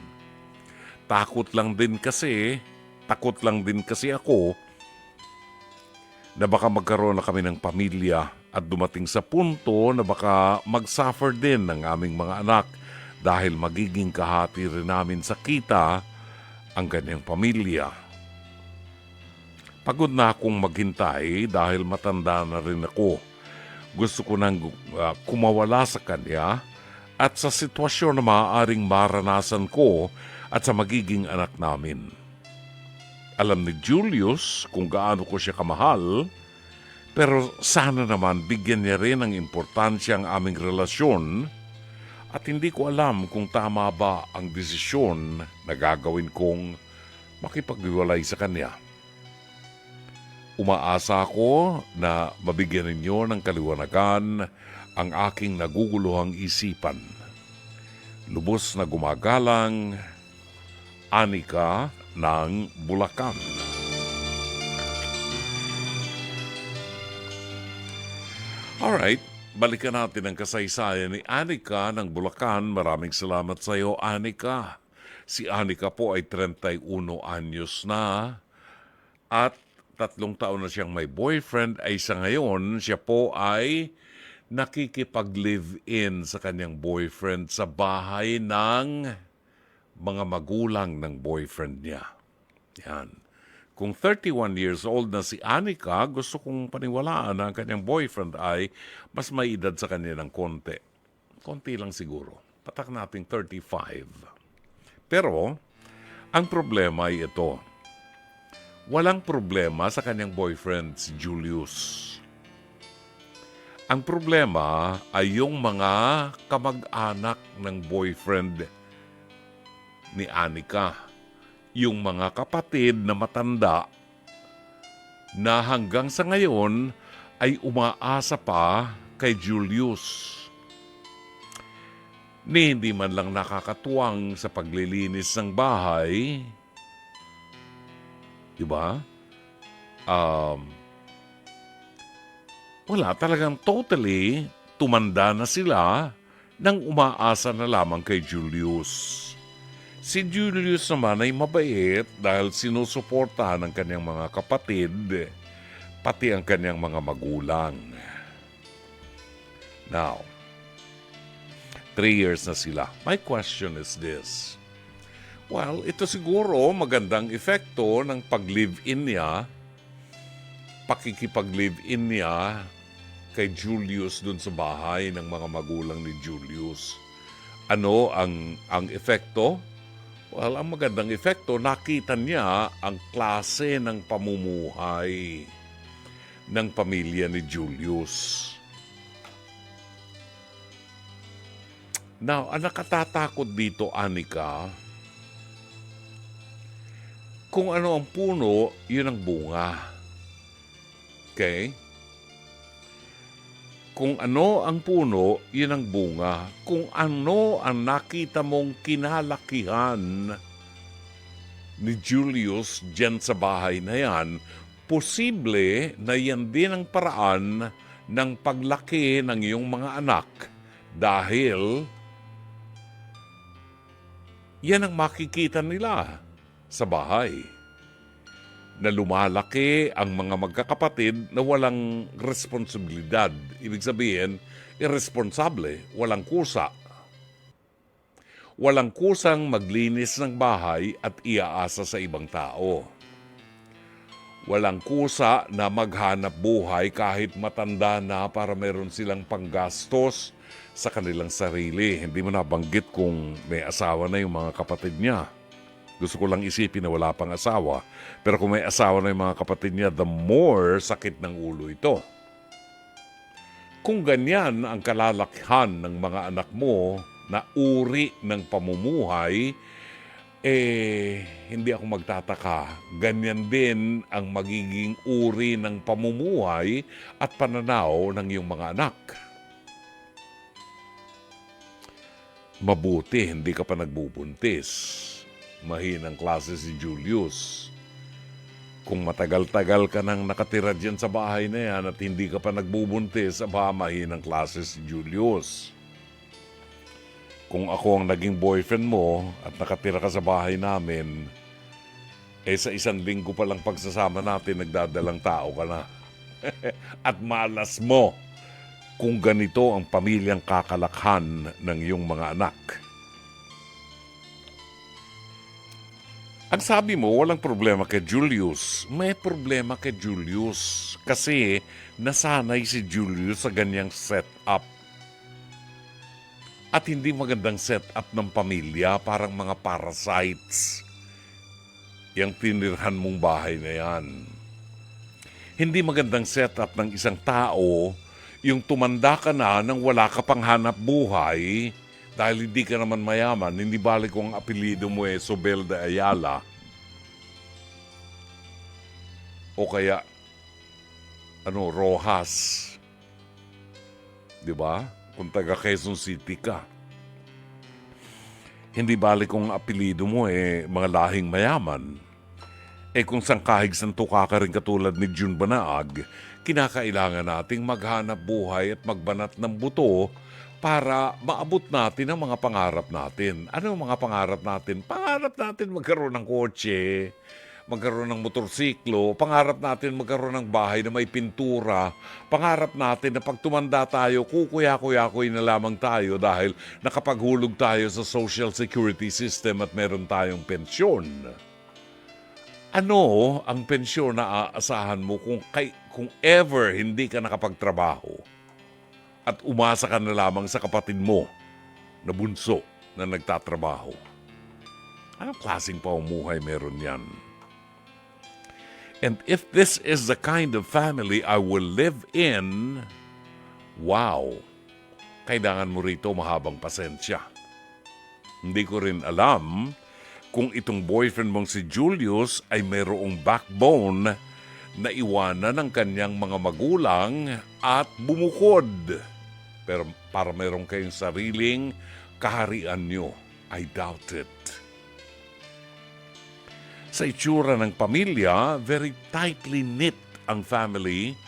Takot lang din kasi ako na baka magkaroon na kami ng pamilya at dumating sa punto na baka mag-suffer din ng aming mga anak dahil magiging kahati rin namin sa kita ang kanyang pamilya. Pagod na akong maghintay dahil matanda na rin ako. Gusto ko nang kumawala sa kanya at sa sitwasyon na maaaring maranasan ko at sa magiging anak namin. Alam ni Julius kung gaano ko siya kamahal, pero sana naman bigyan niya rin ng importansya ang aming relasyon at hindi ko alam kung tama ba ang desisyon na gagawin kong makipaghiwalay sa kanya. Umaasa ako na mabigyan ninyo ng kaliwanagan ang aking naguguluhang isipan. Lubos na gumagalang, Anika ng Bulacan. Alright, balikan natin ang kasaysayan ni Anika ng Bulacan. Maraming salamat sa iyo, Anika. Si Anika po ay 31 anyos na at 3 taon na siyang may boyfriend ay sa ngayon siya po ay nakikipag-live-in sa kanyang boyfriend sa bahay ng mga magulang ng boyfriend niya. Yan. Kung 31 years old na si Anika, gusto kong paniwalaan na ang kanyang boyfriend ay mas may edad sa kanya ng konti. Konti lang siguro. Patak natin 35. Pero, ang problema ay ito. Walang problema sa kanyang boyfriend si Julius. Ang problema ay yung mga kamag-anak ng boyfriend ni Anika. Yung mga kapatid na matanda na hanggang sa ngayon ay umaasa pa kay Julius. Ni hindi man lang nakakatuwang sa paglilinis ng bahay. Diba? Wala, talagang totally tumanda na sila nang umaasa na lamang kay Julius. Si Julius naman ay mabait dahil sinusuportahan ng kanyang mga kapatid, pati ang kanyang mga magulang. Now, 3 years na sila. My question is this. Well, ito siguro magandang epekto ng pag-live-in niya, pakikipag-live-in niya kay Julius dun sa bahay ng mga magulang ni Julius. Ano ang epekto? Well, ang magandang epekto, nakita niya ang klase ng pamumuhay ng pamilya ni Julius. Now, ang nakatatakot dito, Anika, kung ano ang puno, yun ang bunga. Okay? Kung ano ang puno, yun ang bunga. Kung ano ang nakita mong kinalakihan ni Julius dyan sa bahay na yan, posible na yan din ang paraan ng paglaki ng iyong mga anak dahil yan ang makikita nila sa bahay. Na lumalaki ang mga magkakapatid na walang responsibilidad. Ibig sabihin, irresponsable, walang kusa. Walang kusang maglinis ng bahay at iaasa sa ibang tao. Walang kusa na maghanap buhay kahit matanda na para meron silang panggastos sa kanilang sarili. Hindi mo nabanggit kung may asawa na yung mga kapatid niya. Gusto ko lang isipin na wala pang asawa. Pero kung may asawa na yung mga kapatid niya, the more sakit ng ulo ito. Kung ganyan ang kalalakihan ng mga anak mo na uri ng pamumuhay, hindi ako magtataka. Ganyan din ang magiging uri ng pamumuhay at pananaw ng iyong mga anak. Mabuti, hindi ka pa nagbubuntis. Mahinang klase si Julius. Kung matagal-tagal ka nang nakatira dyan sa bahay na yan at hindi ka pa nagbubuntis, mahinang klase si Julius. Kung ako ang naging boyfriend mo at nakatira ka sa bahay namin, sa 1 linggo pa lang pagsasama natin, nagdadalang tao ka na. At malas mo kung ganito ang pamilyang kakalakhan ng iyong mga anak. Ang sabi mo, walang problema kay Julius. May problema kay Julius kasi nasanay si Julius sa ganyang setup. At hindi magandang setup ng pamilya, parang mga parasites. Yang tinirhan mong bahay na yan. Hindi magandang setup ng isang tao, yung tumanda ka na nang wala ka pang hanap buhay, dahil hindi ka naman mayaman, hindi balik kung ang apelido mo Sobel de Ayala. O kaya, Rojas. Di ba? Kung taga Quezon City ka. Hindi balik kung ang apelido mo mga lahing mayaman. Kung sangkahig santuka ka rin katulad ni June Banaag, kinakailangan nating maghanap buhay at magbanat ng buto para maabot natin ang mga pangarap natin. Ano ang mga pangarap natin? Pangarap natin magkaroon ng kotse, magkaroon ng motorsiklo, pangarap natin magkaroon ng bahay na may pintura, pangarap natin na pag tumanda tayo, kukuya-kuya-kuy na lamang tayo dahil nakapaghulog tayo sa social security system at meron tayong pensyon. Ano ang pensyon na aasahan mo kung ever hindi ka nakapagtrabaho? At umasa ka na lamang sa kapatid mo na bunso na nagtatrabaho. Anong klaseng pamumuhay meron yan? And if this is the kind of family I will live in, wow, kailangan mo rito mahabang pasensya. Hindi ko rin alam kung itong boyfriend mong si Julius ay mayroong backbone na iwanan ng kanyang mga magulang at bumukod. Pero para meron kayong sariling kaharian nyo, I doubt it. Sa itsura ng pamilya, very tightly knit ang family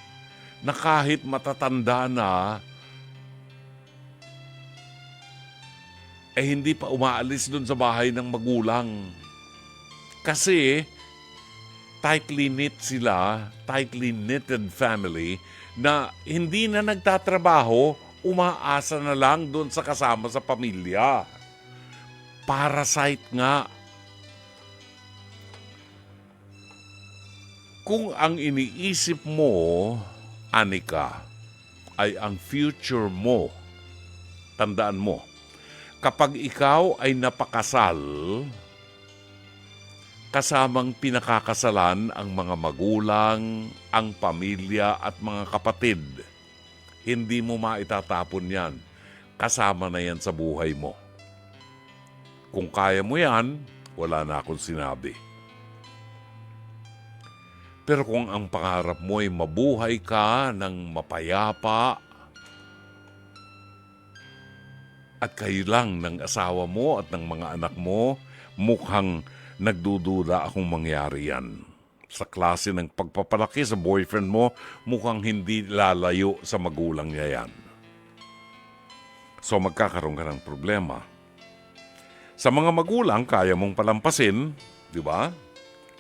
na kahit matatanda na, hindi pa umaalis dun sa bahay ng magulang. Kasi tightly knit sila, tightly knitted family na hindi na nagtatrabaho, umaasa na lang doon sa kasama sa pamilya. Parasite nga. Kung ang iniisip mo, Anika, ay ang future mo, tandaan mo, kapag ikaw ay napakasal, kasamang pinakakasalan ang mga magulang, ang pamilya at mga kapatid. Hindi mo maitatapon yan. Kasama na yan sa buhay mo. Kung kaya mo yan, wala na akong sinabi. Pero kung ang pangarap mo ay mabuhay ka ng mapayapa at kayo lang ng asawa mo at ng mga anak mo, mukhang nagdududa akong mangyari yan. Sa klase ng pagpapalaki sa boyfriend mo, mukhang hindi lalayo sa magulang niya yan. So magkakaroon ka ng problema. Sa mga magulang, kaya mong palampasin, di ba?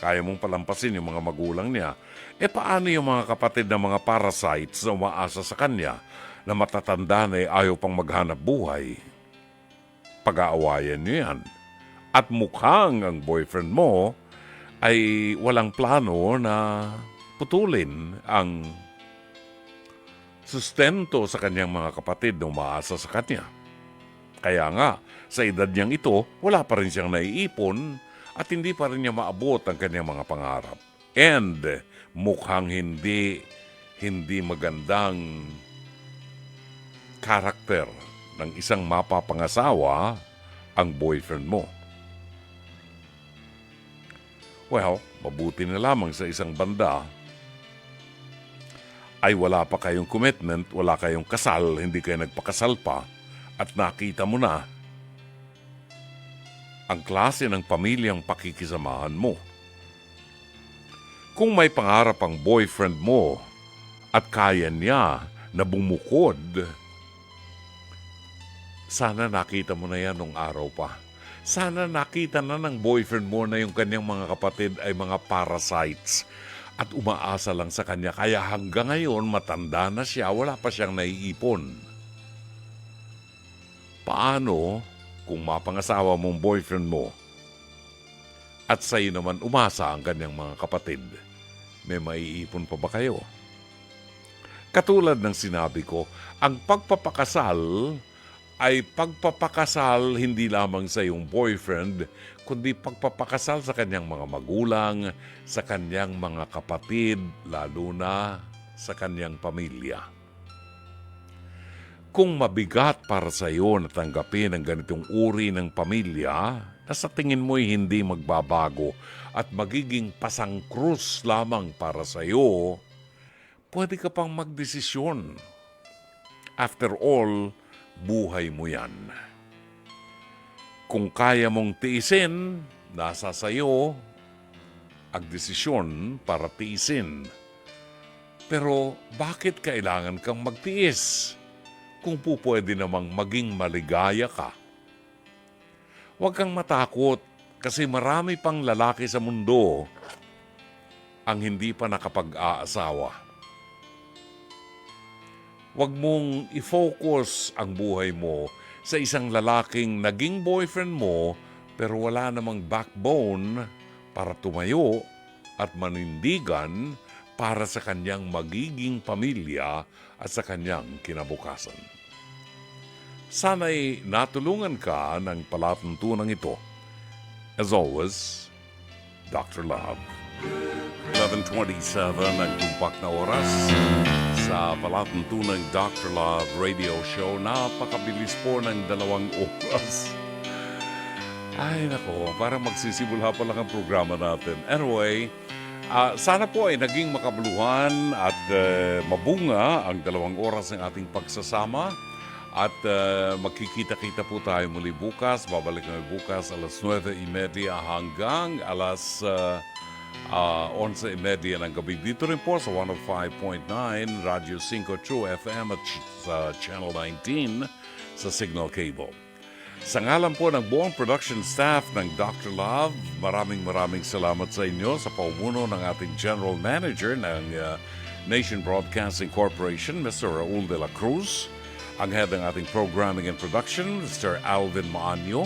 Kaya mong palampasin yung mga magulang niya. Paano yung mga kapatid na mga parasites na umaasa sa kanya na matatanda na ayaw pang maghanap buhay? Pag-aawayan niyo yan. At mukhang ang boyfriend mo ay walang plano na putulin ang sustento sa kanyang mga kapatid na umaasa sa kanya. Kaya nga, sa edad niyang ito, wala pa rin siyang naiipon at hindi pa rin niya maabot ang kanyang mga pangarap. And mukhang hindi magandang karakter ng isang mapapangasawa ang boyfriend mo. Well, mabuti na lamang sa isang banda ay wala pa kayong commitment, wala kayong kasal, hindi kayo nagpakasal pa at nakita mo na ang klase ng pamilyang pakikisamahan mo. Kung may pangarap ang boyfriend mo at kaya niya na bumukod, sana nakita mo na yan nung araw pa. Sana nakita na ng boyfriend mo na yung kanyang mga kapatid ay mga parasites at umaasa lang sa kanya. Kaya hanggang ngayon, matanda na siya, wala pa siyang naiipon. Paano kung mapangasawa mong boyfriend mo At sa'yo naman umasa ang kanyang mga kapatid. May maiipon pa ba kayo? Katulad ng sinabi ko, ang pagpapakasal ay pagpapakasal hindi lamang sa iyong boyfriend, kundi pagpapakasal sa kanyang mga magulang, sa kanyang mga kapatid, lalo na sa kanyang pamilya. Kung mabigat para sa iyo na tanggapin ang ganitong uri ng pamilya, na sa tingin mo'y hindi magbabago at magiging pasangkrus lamang para sa iyo, pwede ka pang magdesisyon. After all, buhay mo yan. Kung kaya mong tiisin, nasa sayo ang desisyon para tiisin. Pero bakit kailangan kang magtiis kung pupwede namang maging maligaya ka? Huwag kang matakot kasi marami pang lalaki sa mundo ang hindi pa nakapag-aasawa. Huwag mong i-focus ang buhay mo sa isang lalaking naging boyfriend mo pero wala namang backbone para tumayo at manindigan para sa kanyang magiging pamilya at sa kanyang kinabukasan. Sana'y natulungan ka ng palatuntunan ito. As always, Dr. Love. 11:27 ang tumpak na oras sa palatuntunang Dr. Love Radio Show. Napakabilis po ng 2 oras. Ay nako, parang magsisimula pa lang ang programa natin. Anyway, sana po ay naging makabuluhan at mabunga ang 2 oras ng ating pagsasama. At magkikita-kita po tayo muli bukas. Babalik kami bukas alas 9:30 hanggang alas 11:30 ng gabi. Dito rin po sa 105.9 Radio 5 True FM at sa Channel 19 sa Signal Cable. Sa ngalan po ng buong production staff ng Dr. Love, maraming salamat sa inyo sa paumuno ng ating General Manager ng Nation Broadcasting Corporation, Mr. Raul de la Cruz. Ang head ng ating programming and production, Mr. Alvin Maanyo.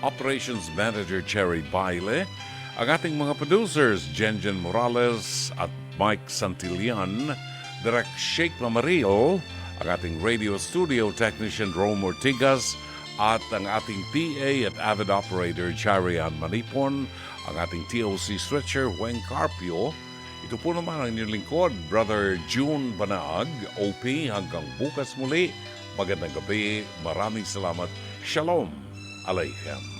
Operations Manager, Cherry Baile. Ang ating mga producers, Jenjen Morales at Mike Santillan. Direct Sheikh Mamaril. Ang ating radio studio technician, Rome Ortigas. At ang ating PA at avid operator, Charian Manipon. Ang ating TOC switcher, Weng Carpio. Ito po naman ang inyong lingkod, Brother June Banag, OP. Hanggang bukas muli. Magandang gabi. Maraming salamat. Shalom Aleichem.